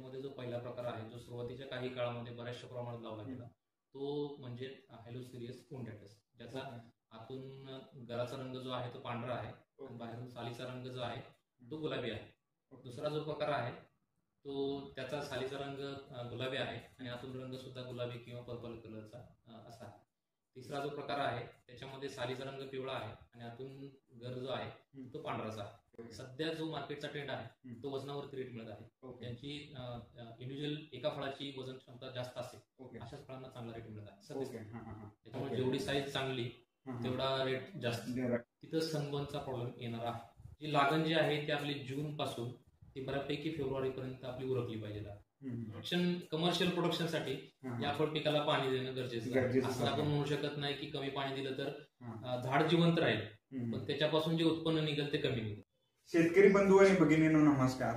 त्याच्यामध्ये जो पहिला प्रकार आहे जो सुरुवातीच्या काही काळामध्ये बऱ्याचशा प्रमाणात लावला गेला तो म्हणजे हेलोसिरियस पुंडॅटस, ज्याचा आतून गराचा रंग जो आहे तो पांढरा आहे आणि बाहेरून सालीचा रंग जो आहे तो गुलाबी आहे. दुसरा जो प्रकार आहे तो त्याचा सालीचा रंग गुलाबी आहे आणि आतून रंग सुद्धा गुलाबी किंवा पर्पल कलरचा असा आहे. तिसरा जो प्रकार आहे त्याच्यामध्ये सालीचा रंग पिवळा आहे आणि आतून गर जो आहे तो पांढराचा आहे. सध्या जो मार्केटचा ट्रेंड आहे तो वजनावरती रेट मिळत आहे. त्यांची इंडिव्हिज्युअल एका फळाची वजन क्षमता जास्त असेल अशाच फळांना चांगला रेट मिळत आहे सध्या. त्याच्यामुळे जेवढी साईज चांगली तेवढा रेट जास्त. तिथं सनबर्नचा प्रॉब्लेम येणार आहे. जी लागण जी आहे ती आपली जून पासून ती बऱ्यापैकी फेब्रुवारी पर्यंत आपली उरकली पाहिजे. कमर्शियल प्रोडक्शनसाठी या फळ पिकाला पाणी देणं गरजेचं आहे. असं आपण म्हणू शकत नाही की कमी पाणी दिलं तर झाड जिवंत राहील, पण त्याच्यापासून जे उत्पन्न निघेल ते कमी निघेल. शेतकरी बंधू आणि भगिनींनो नमस्कार.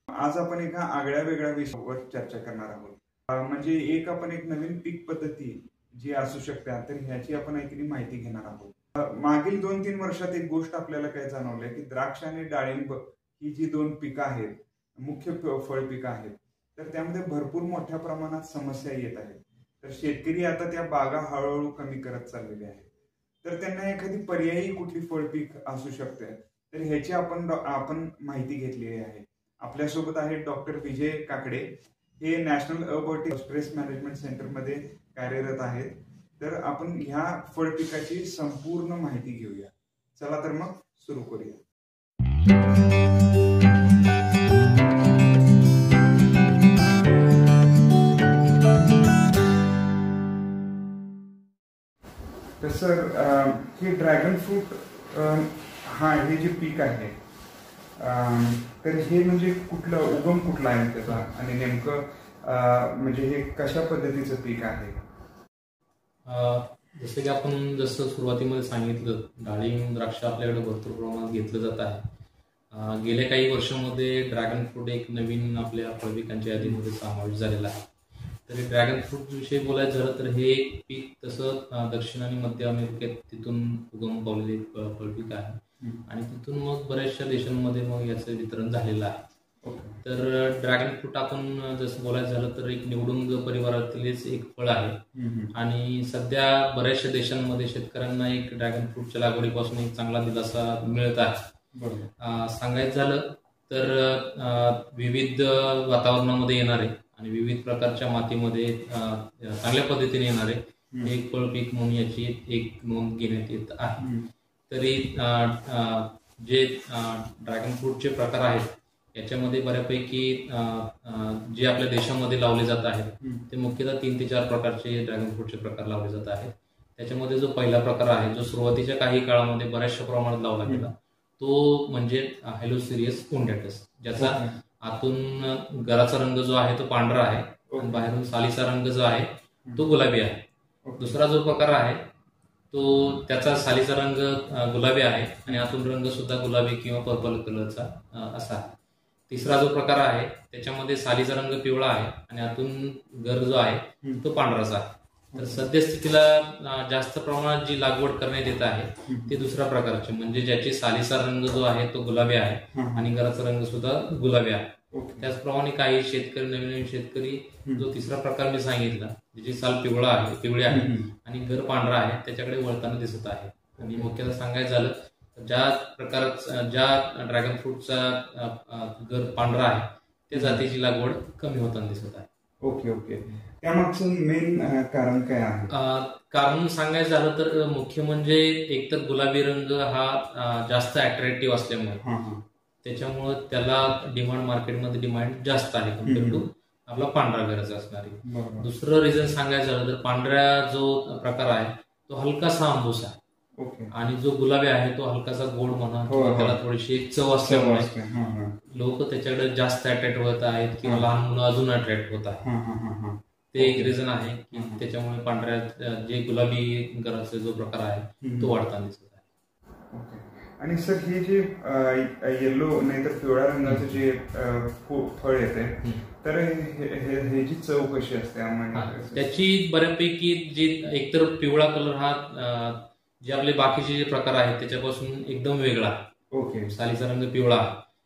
आज आपण एका आगळ्या वेगळ्या विषयावर चर्चा करणार आहोत. म्हणजे आपण एक नवीन पीक पद्धती जी असू शकते तर ह्याची आपण ऐकली माहिती घेणार आहोत. मागील 2-3 वर्षात एक गोष्ट आपल्याला काय जाणवलंय की द्राक्ष आणि डाळिंब ही जी 2 पिकं आहेत, मुख्य फळ पिकं आहेत, तर त्यामध्ये भरपूर मोठ्या प्रमाणात समस्या येत आहेत. तर शेतकरी आता त्या बागा हळूहळू कमी करत चाललेले आहेत. तर त्यांना एखादी पर्यायी कुठली फळपीक असू शकते तर ह्याची आपण माहिती घेतलेली आहे. आपल्यासोबत आहेत डॉक्टर विजय काकडे, हे नॅशनल अबॉटिक स्ट्रेस मॅनेजमेंट सेंटर मध्ये कार्यरत आहेत. तर आपण ह्या फळपिकाची संपूर्ण माहिती घेऊया. चला तर मग सुरू करूया. तर सर, हे ड्रॅगन फ्रूट हे जे पीक आहे तर हे म्हणजे उगम कुठला आहे त्याचा आणि नेमकं म्हणजे हे कशा पद्धतीचं पीक आहे? जसं की आपण सुरुवातीमध्ये सांगितलं, डाळिंब द्राक्ष आपल्याकडे भरपूर प्रमाणात घेतलं जात आहे. गेल्या काही वर्षांमध्ये ड्रॅगन फ्रूट एक नवीन आपल्या फळपिकांच्या यादीमध्ये समावेश झालेला आहे. तर ड्रॅगन फ्रूट विषयी बोलायचं झालं तर हे एक पीक तसं दक्षिण आणि मध्य अमेरिकेत तिथून उगम पावलेले फळपीक आहे आणि तिथून मग बऱ्याचशा देशांमध्ये मग याचं वितरण झालेलं आहे. तर ड्रॅगन फ्रूट आपण जसं बोलायचं झालं तर एक निवडुंग परिवारातीलच एक फळ आहे आणि सध्या बऱ्याचशा देशांमध्ये शेतकऱ्यांना एक ड्रॅगन फ्रूटच्या लागवडीपासून एक चांगला दिलासा मिळत आहे. सांगायचं झालं तर विविध वातावरणामध्ये येणारे आणि विविध प्रकारच्या मातीमध्ये चांगल्या पद्धतीने येणारे एक फळ पीक म्हणून याची एक नोंद घेण्यात येत आहे. तरी जे ड्रॅगन फ्रूटचे प्रकार आहेत याच्यामध्ये बऱ्यापैकी जे आपल्या देशामध्ये लावले जात आहेत ते मुख्यतः 3 ते 4 प्रकारचे ड्रॅगन फ्रूटचे प्रकार लावले जात आहेत. त्याच्यामध्ये जो पहिला प्रकार आहे जो सुरुवातीच्या काही काळामध्ये बऱ्याचशा प्रमाणात लावला गेला तो म्हणजे हेलोसिरियस पुंडॅटस, ज्याचा आतून गराचा रंग जो आहे तो पांढरा आहे आणि बाहेरून सालीचा रंग जो आहे तो गुलाबी आहे. दुसरा जो प्रकार आहे तो त्याचा सालीचा रंग गुलाबी आहे आणि आतून रंग सुद्धा गुलाबी किंवा पर्पल कलरचा असा आहे. तिसरा जो प्रकार आहे त्याच्यामध्ये सालीचा रंग पिवळा आहे आणि आतून गर जो आहे तो पांढराचा आहे. तर सद्यस्थितीला जास्त प्रमाणात जी लागवड करण्यात येत आहे ते दुसऱ्या प्रकारचे म्हणजे ज्याची सालीचा रंग जो आहे तो गुलाबी आहे आणि गराचा रंग सुद्धा गुलाबी आहे. त्याचप्रमाणे काही शेतकरी नवीन शेतकरी जो तिसरा प्रकार मी सांगितला ज्याची साल पिवळी आहे आणि गर पांढरा आहे त्याच्याकडे वळताना दिसत आहे. आणि मुख्यतः सांगायचं झालं ज्या ड्रॅगन फ्रूटचा गर पांढरा आहे त्या जातीची लागवड कमी होताना दिसत आहे. ओके. त्यामागचं मेन कारण काय आहे? कारण सांगायचं झालं तर मुख्य म्हणजे एकतर गुलाबी रंग हा जास्त अट्रॅक्टिव्ह असल्यामुळे त्याच्यामुळे त्याला मार्केटमध्ये डिमांड जास्त आहे कम्पेअर टू आपला पांढरा गराचा असणारी. दुसरं रिझन सांगायचं झालं तर पांढऱ्या जो प्रकार आहे तो हलकासा आंबूस आहे आणि जो गुलाबी आहे तो हलकासा गोड म्हणा किंवा त्याला थोडीशी चव असल्यामुळे लोक त्याच्याकडे जास्त अट्रॅक्ट होत आहेत किंवा लहान मुलं अजून अट्रॅक्ट होत आहेत. ते एक रिझन आहे की त्याच्यामुळे पांढऱ्या जे गुलाबी गराचा जो प्रकार आहे तो वाढताना दिसत आहे. आणि सर हे जे येलो नाहीतर पिवळ्या रंगाचं जे फळ येते तर ह्याची चव कशी असते? त्याची बऱ्यापैकी जी एकतर पिवळा कलर हा जे आपले बाकीचे जे प्रकार आहेत त्याच्यापासून एकदम वेगळा. सालीचा रंग पिवळा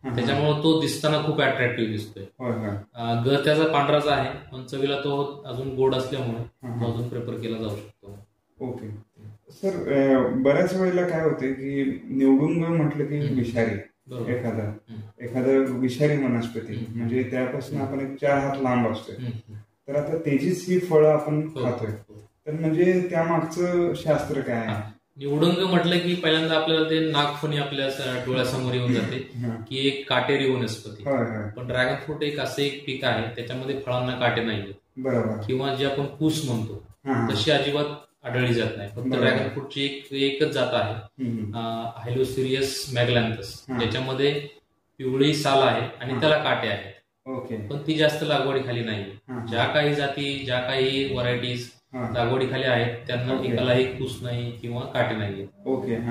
त्याच्यामुळे तो दिसताना खूप अट्रॅक्टिव्ह दिसतोय. गर त्याचा पांढराचा आहे, पण चवीला तो अजून गोड असल्यामुळे तो अजून प्रेफर केला जाऊ शकतो. ओके सर, बऱ्याच वेळेला काय होते की निवडुंग म्हटलं की विषारी, एखादं विषारी वनस्पती म्हणजे त्यापासून आपण एक 4 हात लांब असतोय, तर आता त्याचीच ही फळं आपण खातोय, तर म्हणजे त्या मागचं शास्त्र काय आहे? निवडुंग म्हटलं की पहिल्यांदा आपल्याला ते नागफणी आपल्या डोळ्यासमोर येऊन जाते की एक काटेरी वनस्पती. पण ड्रॅगन फ्रूट एक असं एक पीक आहे त्याच्यामध्ये फळांना काटे नाहीये, बरोबर, किंवा जे आपण कूस म्हणतो तशी अजिबात आढळली जात नाही. फक्त ड्रॅगन फ्रूटची एकच जात आहे हायलोसिरियस मॅग्लॅन्थस, ज्याच्यामध्ये पिवळी साल आहे आणि त्याला काटे आहेत. पण ती जास्त लागवडीखाली नाहीये. ज्या काही जाती, ज्या काही व्हरायटीज लागवडीखाली आहेत त्यांना एकालाही कूस नाही किंवा काटे नाहीये.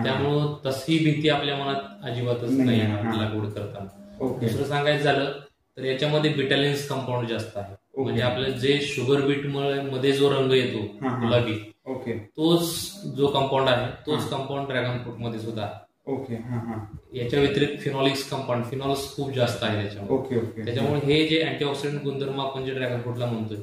त्यामुळं तशी भीती आपल्या मनात अजिबातच नाही लागवड करताना. दुसरं सांगायचं झालं तर याच्यामध्ये बिटालिन्स कंपाऊंड जास्त आहे. म्हणजे आपलं जे शुगर बीट मध्ये जो रंग येतो गुलाबी, तोच जो कंपाऊंड आहे तोच कंपाऊंड ड्रॅगन फ्रूट मध्ये सुद्धा आहे. याच्या व्यतिरिक्त फिनॉलिक्स कंपाऊंड, फिनॉल्स खूप जास्त आहे त्याच्यामुळे. त्याच्यामुळे हे जे अँटीऑक्सिडंट गुणधर्म आपण जे ड्रॅगन फ्रूटला म्हणतोय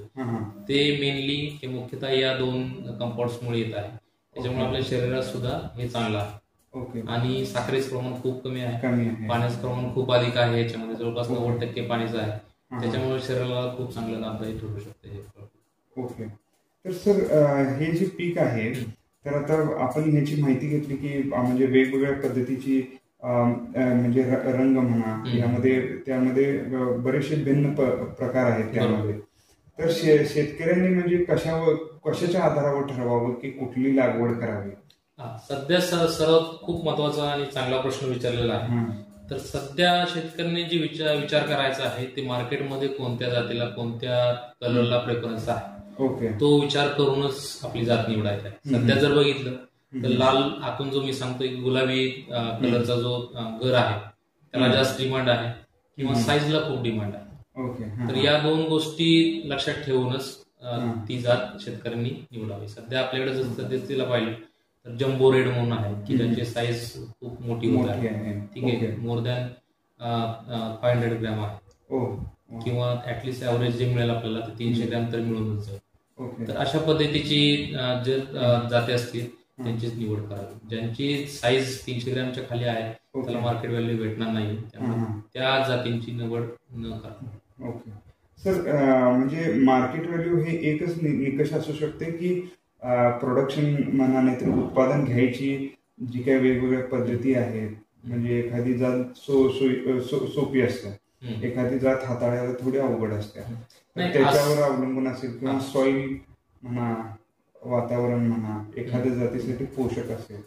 ते मेनली मुख्यतः या 2 कंपाऊंड्समुळे येत आहे. त्याच्यामुळे आपल्या शरीरात सुद्धा हे चांगलं आहे. आणि साखरेचं प्रमाण खूप कमी आहे, पाण्याचं प्रमाण खूप अधिक आहे, याच्यामध्ये जवळपास 90% पाणीचं आहे. त्याच्यामुळे शरीराला खूप चांगलं लाभदायी ठरू शकते. ओके, तर सर हे जे पीक आहे तर आता आपण ह्याची माहिती घेतली की म्हणजे वेगवेगळ्या पद्धतीची म्हणजे रंग म्हणा, त्यामध्ये बरेचसे भिन्न प्रकार आहेत त्यामध्ये. तर शेतकऱ्यांनी म्हणजे कशाच्या आधारावर ठरवावं की कुठली लागवड करावी? सध्या सर्वात खूप महत्वाचा आणि चांगला प्रश्न विचारलेला आहे. तर सध्या शेतकऱ्यांनी जे विचार करायचा आहे ते मार्केटमध्ये कोणत्या जातीला, कोणत्या कलरला प्रेफरन्स आहे तो विचार करूनच आपली जात निवडायची आहे. सध्या जर बघितलं तर लाल, आतून जो मी सांगतोय गुलाबी कलरचा जो गर आहे त्याला जास्त डिमांड आहे किंवा साईजला खूप डिमांड आहे. तर या 2 गोष्टी लक्षात ठेवूनच ती जात शेतकऱ्यांनी निवडावी. सध्या आपल्याकडे जर सध्या पाहिलं तर जम्बो रेड म्हणून आहे की ज्याची साईज खूप मोठी होत आहे. ठीक आहे, मोर दॅन 500 ग्रॅम आहे किंवा ऍटलिस्ट ऍव्हरेज जे मिळेल आपल्याला ते 300 ग्रॅम तर मिळूनच जाईल. तर अशा पद्धतीची जर जाती असतील त्यांचीच निवड करावी. ज्यांची साईज 300 ग्रॅमच्या खाली आहे त्याला मार्केट व्हॅल्यू भेटणार नाही, त्यामुळे त्या जातींची निवड न करा. ओके सर, म्हणजे मार्केट व्हॅल्यू हे एकच निकष असू शकते की प्रोडक्शन म्हणा, नाही तर उत्पादन घ्यायची जी काही वेगवेगळ्या पद्धती आहेत, म्हणजे एखादी जात सोपी असते, एखादी जात हाताळायला थोडी अवघड असते, त्याच्यावर अवलंबून असेल, किंवा सॉइल म्हणा, वातावरण म्हणा, एखाद्या जातीसाठी पोषक असेल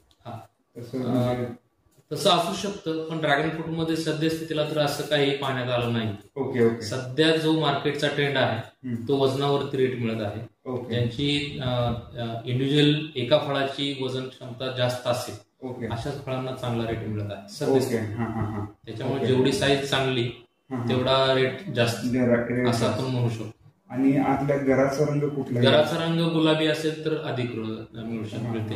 तसं असू शकतं. पण ड्रॅगन फ्रूट मध्ये सद्यस्थितीला तर असं काही पाहण्यात आलं नाही. सध्या जो मार्केटचा ट्रेंड आहे तो वजनावरती रेट मिळत आहे. ज्यांची इंडिव्हिज्युअल एका फळाची वजन क्षमता जास्त असेल अशाच फळांना चांगला रेट मिळत आहे सध्या. त्याच्यामुळे जेवढी साईज चांगली तेवढा रेट जास्त असं आपण म्हणू शकतो. आणि आतल्या घराचा रंग कुठला? घराचा रंग गुलाबी असेल तर अधिक मिळू मिळते,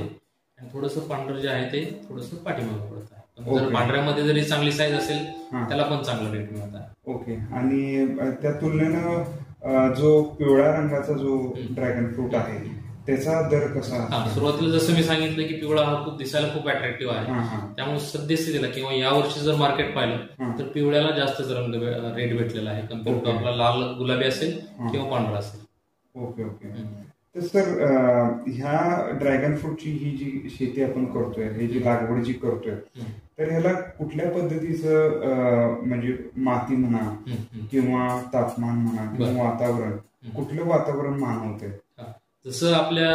आणि थोडंसं पांढरं जे आहे ते थोडंसं पाठीमागे पडत आहे. जर पांढऱ्यामध्ये जरी चांगली साईज असेल त्याला पण चांगला रेट मिळत आहे. ओके, आणि त्या तुलनेनं जो पिवळ्या रंगाचा जो ड्रॅगन फ्रूट आहे त्याचा दर कसा? सुरुवातीला जसं मी सांगितलं की पिवळा हा खूप दिसायला खूप अट्रॅक्टिव्ह आहे, त्यामुळे सद्यस्थितीला किंवा यावर्षी जर मार्केट पाहिलं तर पिवळ्याला जास्त रंग रेट भेटलेला आहे कम्पेअर टू आपला लाल गुलाबी असेल किंवा पांढरा असेल. Okay okay. तर सर, ह्या ड्रॅगन फ्रूटची ही जी शेती आपण करतोय, ही जी लागवड जी करतोय, तर ह्याला कुठल्या पद्धतीचं म्हणजे माती म्हणा किंवा तापमान म्हणा किंवा वातावरण, कुठलं वातावरण मानवतंय? जसं आपल्या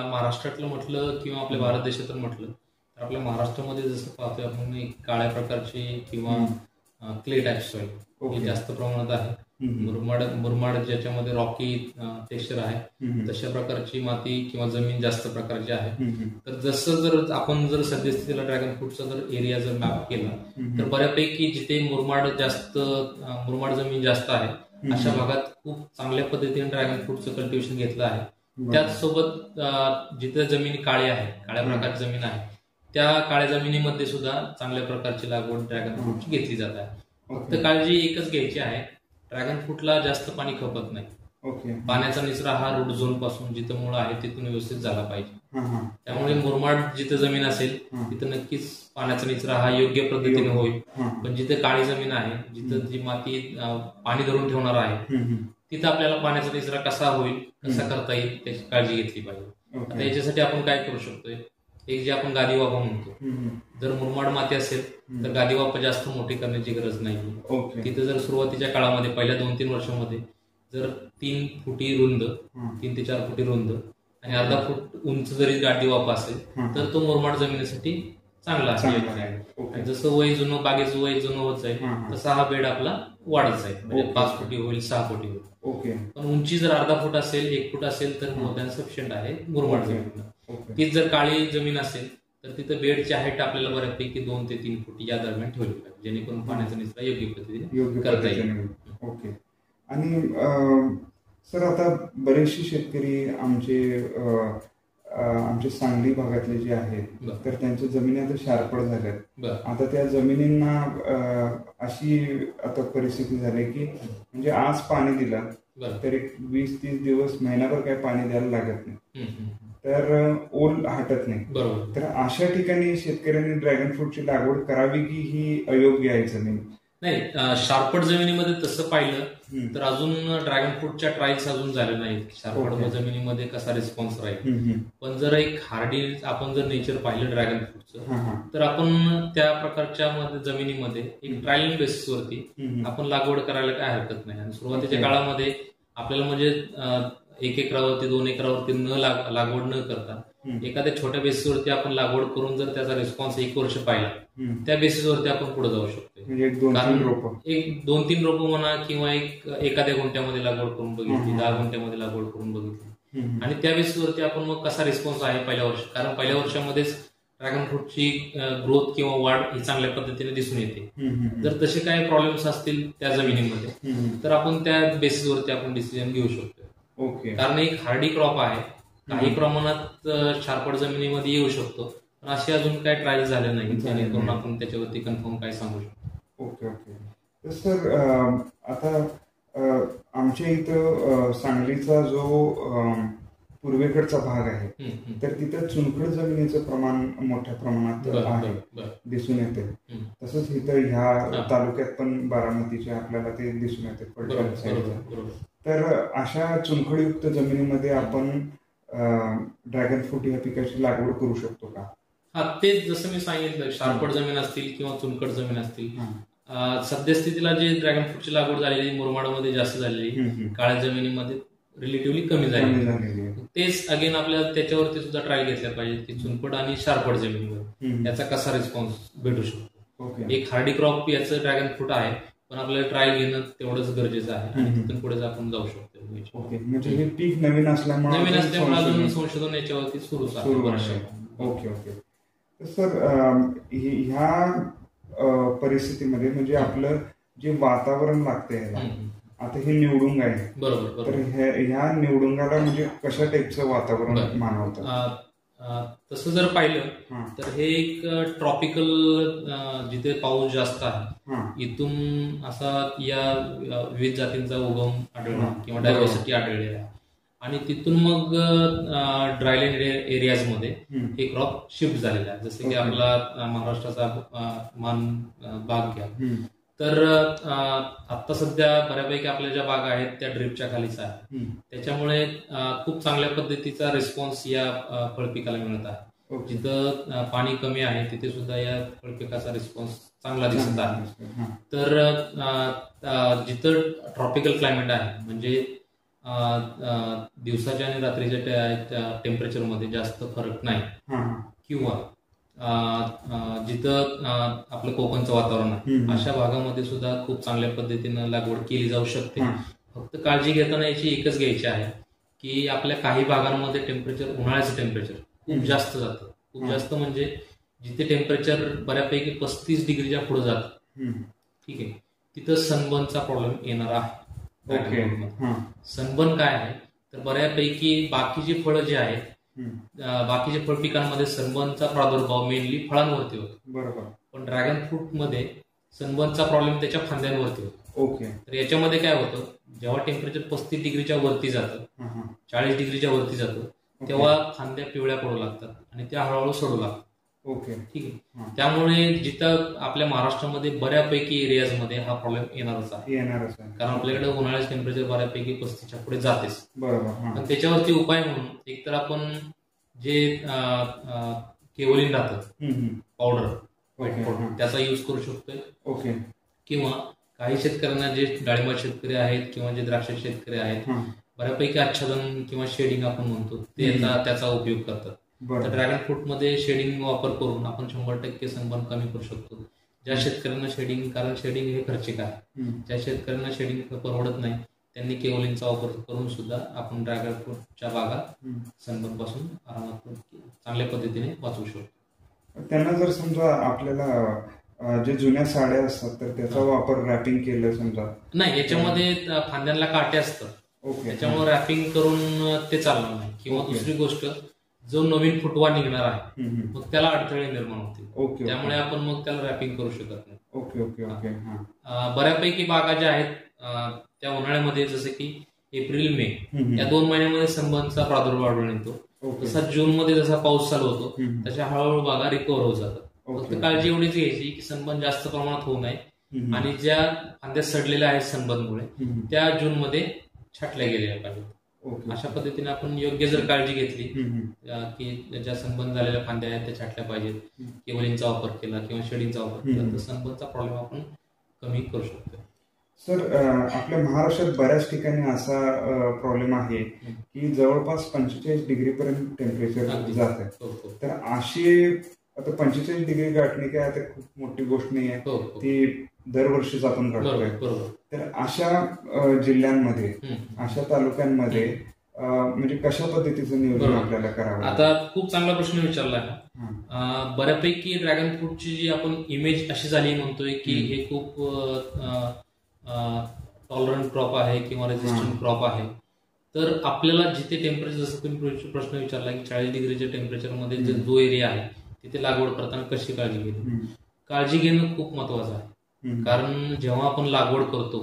महाराष्ट्रातलं म्हटलं किंवा आपल्या भारत देशातलं म्हटलं तर आपल्या महाराष्ट्रामध्ये जसं पाहतोय आपण एक काळ्या प्रकारची किंवा क्ले टाईप सॉइल हे जास्त प्रमाणात आहे. मुरमाड ज्याच्यामध्ये रॉकी टेक्स्चर आहे तशा प्रकारची माती किंवा जमीन जास्त प्रकारची आहे. तर जसं जर आपण जर सद्यस्थितीला ड्रॅगन फ्रूटचा जर एरिया जर मॅप केला तर बऱ्यापैकी जिथे मुरमाड जमीन जास्त आहे अशा भागात खूप चांगल्या पद्धतीने ड्रॅगन फ्रूटचं कल्टिव्हेशन घेतलं आहे. त्याचसोबत जिथे जमीन काळी आहे, काळ्या प्रकारची जमीन आहे, त्या काळ्या जमिनीमध्ये सुद्धा चांगल्या प्रकारची लागवड ड्रॅगन फ्रूटची घेतली जात आहे. फक्त काळजी एकच घ्यायची आहे, ड्रॅगन फ्रूटला जास्त पाणी खपत नाही. पाण्याचा निचरा हा रूट झोन पासून जिथं मुळं आहे तिथून व्यवस्थित झाला पाहिजे. त्यामुळे मुरमाड जिथं जमीन असेल तिथं नक्कीच पाण्याचा निचरा हा योग्य पद्धतीने होईल. पण जिथे काळी जमीन आहे, जिथं जी माती पाणी धरून ठेवणार आहे, तिथं आपल्याला पाण्याचा निचरा कसा होईल, कसा करता येईल त्याची काळजी घेतली पाहिजे. आता याच्यासाठी आपण काय करू शकतोय, एक जे आपण गादी वाफा म्हणतो, जर मुरमाड माती असेल तर गादी वाफा जास्त मोठी करण्याची गरज नाही. तिथं जर सुरुवातीच्या काळामध्ये पहिल्या 2-3 वर्षामध्ये जर 3 फुटी रुंद, 3 ते 4 फुटी रुंद आणि अर्धा फूट उंच जरी गादी वाफा असेल तर तो मुरमाड जमिनीसाठी चांगला आहे. जसं वय जुनं, बागेचं वय जुनं होत जाईल तसा हा बेड आपला वाढत जाईल. म्हणजे 5 फुटी होईल, 6 फुटी होईल. पण उंची जर अर्धा फूट असेल, 1 फूट असेल तर मोर दॅन सफिशियंट आहे मुरमाड जमिनीला. तीच जर काळी जमीन असेल तर तिथं बेडची हाईट आपल्याला बऱ्यापैकी 2 ते 3 फूट या दरम्यान ठेवली पाहिजे, जेणेकरून पाण्याचा निचरा योग्य पद्धतीने करता येईल. ओके. आणि सर, आता बरेचसे शेतकरी आमचे सांगली भागातले जे आहेत तर त्यांच्या जमिनी आता शारपड झाल्यात. आता त्या जमिनींना अशी आता परिस्थिती झाली की म्हणजे आज पाणी दिलं तर एक 20-30 दिवस, महिनाभर काय पाणी द्यायला लागत नाही, तर ओल हटत नाही. तर अशा ठिकाणी शेतकऱ्यांनी ड्रॅगन फ्रूटची लागवड करावी की ही अयोग्य आहे जमीन? नाही, शारपट जमिनीमध्ये तसं पाहिलं तर अजून ड्रॅगन फ्रूटच्या ट्रायल्स अजून झाल्या नाहीत. शारपट जमिनीमध्ये कसा रिस्पॉन्स राहील. पण जर एक हार्डी आपण जर नेचर पाहिलं ड्रॅगन फ्रूटचं, तर आपण त्या प्रकारच्या जमिनीमध्ये एक ट्रायल बेसिसवरती आपण लागवड करायला काय हरकत नाही. आणि सुरुवातीच्या काळामध्ये आपल्याला म्हणजे 1 एकरावरती 2 एकरावरती लागवड न करता एखाद्या छोट्या बेसिसवरती आपण लागवड करून जर त्याचा रिस्पॉन्स 1 वर्ष पाहिला, त्या बेसिसवरती आपण पुढे जाऊ शकतो. एक 2-3 रोपं म्हणा किंवा एखाद्या गुंठ्यामध्ये लागवड करून बघितली, 10 गुंठ्यामध्ये लागवड करून बघितली आणि त्या बेसिसवरती आपण मग कसा रिस्पॉन्स आहे पहिल्या वर्षी, कारण पहिल्या वर्षामध्येच ड्रॅगन फ्रूटची ग्रोथ किंवा वाढ ही चांगल्या पद्धतीने दिसून येते. जर तसे काही प्रॉब्लेम्स असतील त्या जमिनीमध्ये तर आपण त्या बेसिसवरती आपण डिसिजन घेऊ शकतो. कारण एक हार्डी क्रॉप आहे, काही प्रमाणात शारपट जमिनीमध्ये येऊ शकतो, पण असे अजून काही ट्रायल झाले नाही जेणेकरून आपण त्याच्यावरती कन्फर्म काय सांगू शकतो. ओके. तर सर, आता आमच्या इथं सांगलीचा जो पूर्वेकडचा भाग आहे तर तिथं चुनखड जमिनीचं प्रमाण मोठ्या प्रमाणात आहे, दिसून येते. तसंच इथं ह्या तालुक्यात पण बारामतीच्या आपल्याला ते दिसून येते पडल्याच्या साईडला. तर अशा चुनखडयुक्त जमिनीमध्ये आपण ड्रॅगन फ्रूट या पिकाची लागवड करू शकतो का? हा, तेच जसं मी सांगितलं, शारपट जमीन असतील किंवा चुनखड जमीन असतील, सद्यस्थितीला जे ड्रॅगन फ्रूटची लागवड झालेली मुरमाडमध्ये जास्त झालेली, काळ्या जमिनीमध्ये रिलेटिव्हली कमी झाली. तेच अगेन आपल्याला त्याच्यावरती सुद्धा ट्रायल घेतल्या पाहिजे की चुनखड आणि शारपट जमिनीवर याचा कसा रिस्पॉन्स भेटू शकतो. एक हार्डी क्रॉप याचं ड्रॅगन फ्रूट आहे, पण आपल्याला ट्रायल घेणं तेवढंच गरजेचं आहे आणि तिथून पुढे आपण जाऊ शकतो. म्हणजे हे पीक नवीन असल्यामुळे अजून संशोधन याच्यावरती सुरू आहे. ओके. सर, ह्या परिस्थितीमध्ये म्हणजे आपलं जे वातावरण लागतंय, आता हे निवडुंग आहे, बरोबर, तर ह्या निवडुंगाला म्हणजे कशा टाईपचं वातावरण मानवतं? तसं जर पाहिलं तर हे एक ट्रॉपिकल, जिथे पाऊस जास्त आहे, इथून असा या विविध जातींचा उगम आढळला किंवा डायव्हर्सिटी आढळली आहे आणि तिथून मग ड्रायलँड एरियाजमध्ये हे क्रॉप शिफ्ट झालेला आहे. जसं की आपला महाराष्ट्राचा मान बाग घ्या, तर आता सध्या बऱ्यापैकी आपल्या ज्या बागा आहेत त्या ड्रिपच्या खालीच आहे. त्याच्यामुळे खूप चांगल्या पद्धतीचा रिस्पॉन्स या फळपिकाला मिळत आहे. जिथं पाणी कमी आहे तिथे सुद्धा या फळपिकाचा रिस्पॉन्स चांगला दिसत आहे. तर जिथं ट्रॉपिकल क्लायमेट आहे, म्हणजे दिवसाच्या आणि रात्रीच्या टेम्परेचरमध्ये जास्त फरक नाही, किंवा जिथं आपलं कोकणचं वातावरण आहे अशा भागामध्ये सुद्धा खूप चांगल्या पद्धतीनं लागवड केली जाऊ शकते. फक्त काळजी घेताना याची एकच घ्यायची आहे की आपल्या काही भागांमध्ये टेम्परेचर, उन्हाळ्याचं टेम्परेचर खूप जास्त जातं. खूप जास्त म्हणजे जिथे टेम्परेचर बऱ्यापैकी 35 डिग्रीच्या पुढे जातं, ठीक आहे, तिथं सनबर्नचा प्रॉब्लेम येणार आहे. सनबर्न काय आहे तर बऱ्यापैकी बाकीची फळं जी आहेत, बाकीच्या फळ पिकांमध्ये सनबर्नचा प्रादुर्भाव मेनली फळांवरती होतो. बरोबर. पण ड्रॅगन फ्रूट मध्ये सनबर्नचा प्रॉब्लेम त्याच्या फांद्यांवरती होतो. ओके. तर याच्यामध्ये काय होतं, जेव्हा टेम्परेचर 35 डिग्रीच्या वरती जातं, 40 डिग्रीच्या वरती जातं, तेव्हा फांद्या पिवळ्या पडू लागतात आणि त्या हळूहळू सडू लागतात. ओके. ठीक आहे. त्यामुळे जिथं आपल्या महाराष्ट्रामध्ये बऱ्यापैकी एरियाजमध्ये हा प्रॉब्लेम येणारच आहे. कारण आपल्याकडे उन्हाळ्याचं टेम्परेचर बऱ्यापैकी 35च्या पुढे जातेच. बरोबर. पण त्याच्यावरती उपाय म्हणून एकतर आपण जे केवलिन राहतं पावडर, त्याचा युज करू शकतोय. ओके. किंवा काही शेतकऱ्यांना, जे डाळिंबाचे शेतकरी आहेत किंवा जे द्राक्षाचे शेतकरी आहेत, बऱ्यापैकी आच्छादन किंवा शेडिंग आपण म्हणतो त्याचा उपयोग करतात. तर ड्रॅगन फ्रूटमध्ये शेडिंग वापर करून आपण 100% सनबर्न कमी करू शकतो. ज्या शेतकऱ्यांना शेडिंग, कारण शेडिंग हे खर्चिक आहे, ज्या शेतकऱ्यांना शेडिंग परवडत नाही त्यांनी केवलिनचा वापर करून सुद्धा आपण ड्रॅगन फ्रूटच्या बागा सनबर्न पासून आरामात चांगल्या पद्धतीने वाचवू शकतो. त्यांना जर समजा आपल्याला जे जुन्या साड्या असतात तर त्याचा वापर रॅपिंग केलं समजा नाही, याच्यामध्ये फांद्यांना काटे असतात, त्याच्यामुळे रॅपिंग करून ते चालणार नाही. किंवा दुसरी गोष्ट, जो नवीन फुटवा निघणार आहे मग त्याला अडथळे निर्माण होतील, त्यामुळे आपण मग त्याला रॅपिंग करू शकत नाही. Okay okay okay. बऱ्यापैकी बागा ज्या आहेत त्या उन्हाळ्यामध्ये, जसं की एप्रिल मे या 2 महिन्यामध्ये सनबर्नचा प्रादुर्भाव आढळून येतो. तसा जून मध्ये जसा पाऊस चालू होतो तशा हळूहळू बागा रिकव्हर होत जातात. फक्त काळजी एवढीच घ्यायची की सनबर्न जास्त प्रमाणात होऊ नये आणि ज्या फांद्या सडलेल्या आहेत सनबर्नमुळे त्या जून मध्ये छाटल्या गेलेल्या पाहिजेत. अशा पद्धतीने आपण योग्य जर काळजी घेतली की ज्या सनबर्न झालेल्या फांद्या आहेत त्या छाटल्या पाहिजेत, केवलिनचा वापर केला किंवा शेडिंगचा वापर केला तर सनबर्नचा प्रॉब्लेम आपण कमी करू शकतो. सर, आपल्या महाराष्ट्रात बऱ्याच ठिकाणी असा प्रॉब्लेम आहे की जवळपास 45 डिग्री पर्यंत टेम्परेचर जात आहे. तर अशी आता 45 डिग्री गाठणे काय आता खूप मोठी गोष्ट नाही आहे, ती दरवर्षीच आपण गाठतोय. तर अशा जिल्ह्यांमध्ये, अशा तालुक्यांमध्ये म्हणजे कशा पद्धतीचं नियोजन आपल्याला करावं? आता खूप चांगला प्रश्न विचारला आहे. बऱ्यापैकी ड्रॅगन फ्रूटची जी आपण इमेज अशी झाली म्हणतोय की हे खूप टॉलरंट क्रॉप आहे किंवा रेजिस्टंट क्रॉप आहे. तर आपल्याला जिथे टेम्परेचर, जसं तुम्ही प्रश्न विचारला की 40 डिग्रीच्या टेम्परेचरमध्ये जो एरिया आहे तिथे लागवड करताना कशी काळजी घेणे, काळजी घेणं खूप महत्वाचं आहे. कारण जेव्हा आपण लागवड करतो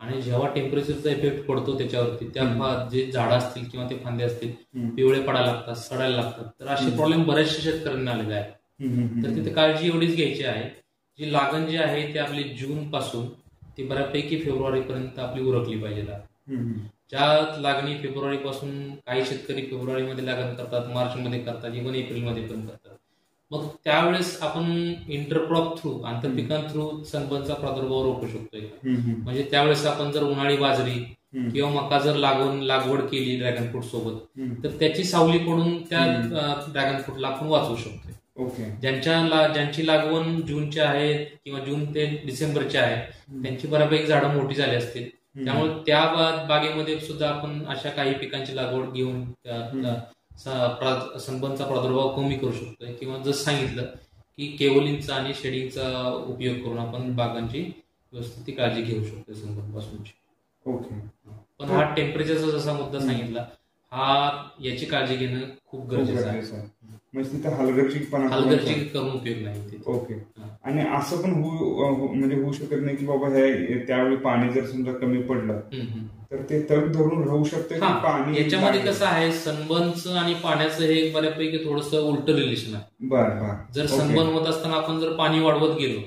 आणि जेव्हा टेम्परेचरचा इफेक्ट पडतो त्याच्यावरती, त्या जे झाडं असतील किंवा ते फांदे असतील पिवळे पडायला लागतात, सडायला लागतात. तर असे प्रॉब्लेम बऱ्याचशा शेतकऱ्यांना आलेले आहेत. तर तिथे काळजी एवढीच घ्यायची आहे, जी लागण जी आहे ती आपली जून पासून ती बऱ्यापैकी फेब्रुवारी पर्यंत आपली उरकली पाहिजे. ज्या लागणी फेब्रुवारी पासून, काही शेतकरी फेब्रुवारीमध्ये लागण करतात, मार्चमध्ये करतात, इव्हन एप्रिलमध्ये पण करतात. मग त्यावेळेस आपण इंटरक्रॉप थ्रू, आंतरपिकांथ्रू सनबर्नचा प्रादुर्भाव रोखू शकतोय. म्हणजे त्यावेळेस आपण जर उन्हाळी बाजरी किंवा मका जर लागवड केली ड्रॅगन फ्रूट सोबत, तर त्याची सावली पडून त्या ड्रॅगन फ्रूटला आपण वाचवू शकतोय. ज्यांची लागवड जूनची आहे किंवा जून ते डिसेंबरची आहे त्यांची बऱ्यापैकी झाडं मोठी झाली असतील, त्यामुळे त्या बागेमध्ये सुद्धा आपण अशा काही पिकांची लागवड घेऊन सनबर्नचा प्रादुर्भाव कमी करू शकतोय. किंवा जसं सांगितलं की केवलिनचा आणि शेडिंगचा उपयोग करून आपण बागांची व्यवस्थित काळजी घेऊ शकतो सनबर्न पासूनची. ओके. पण हा टेम्परेचरचा जसा मुद्दा सांगितला, याची काळजी घेणं खूप गरजेचं आहे. म्हणजे तिथे हलगर्जी करून उपयोग नाही. ओके. आणि असं पण होऊ शकत नाही की बाबा हे त्यावेळी पाणी जर समजा कमी पडलं तर ते तग धरून राहू शकतं. पाणी याच्यामध्ये कसं आहे, सनबर्नचं आणि पाण्याचं हे बऱ्यापैकी थोडंसं उलट रिलेशन आहे. बरं. जर सनबर्न होत असताना आपण जर पाणी वाढवत गेलो,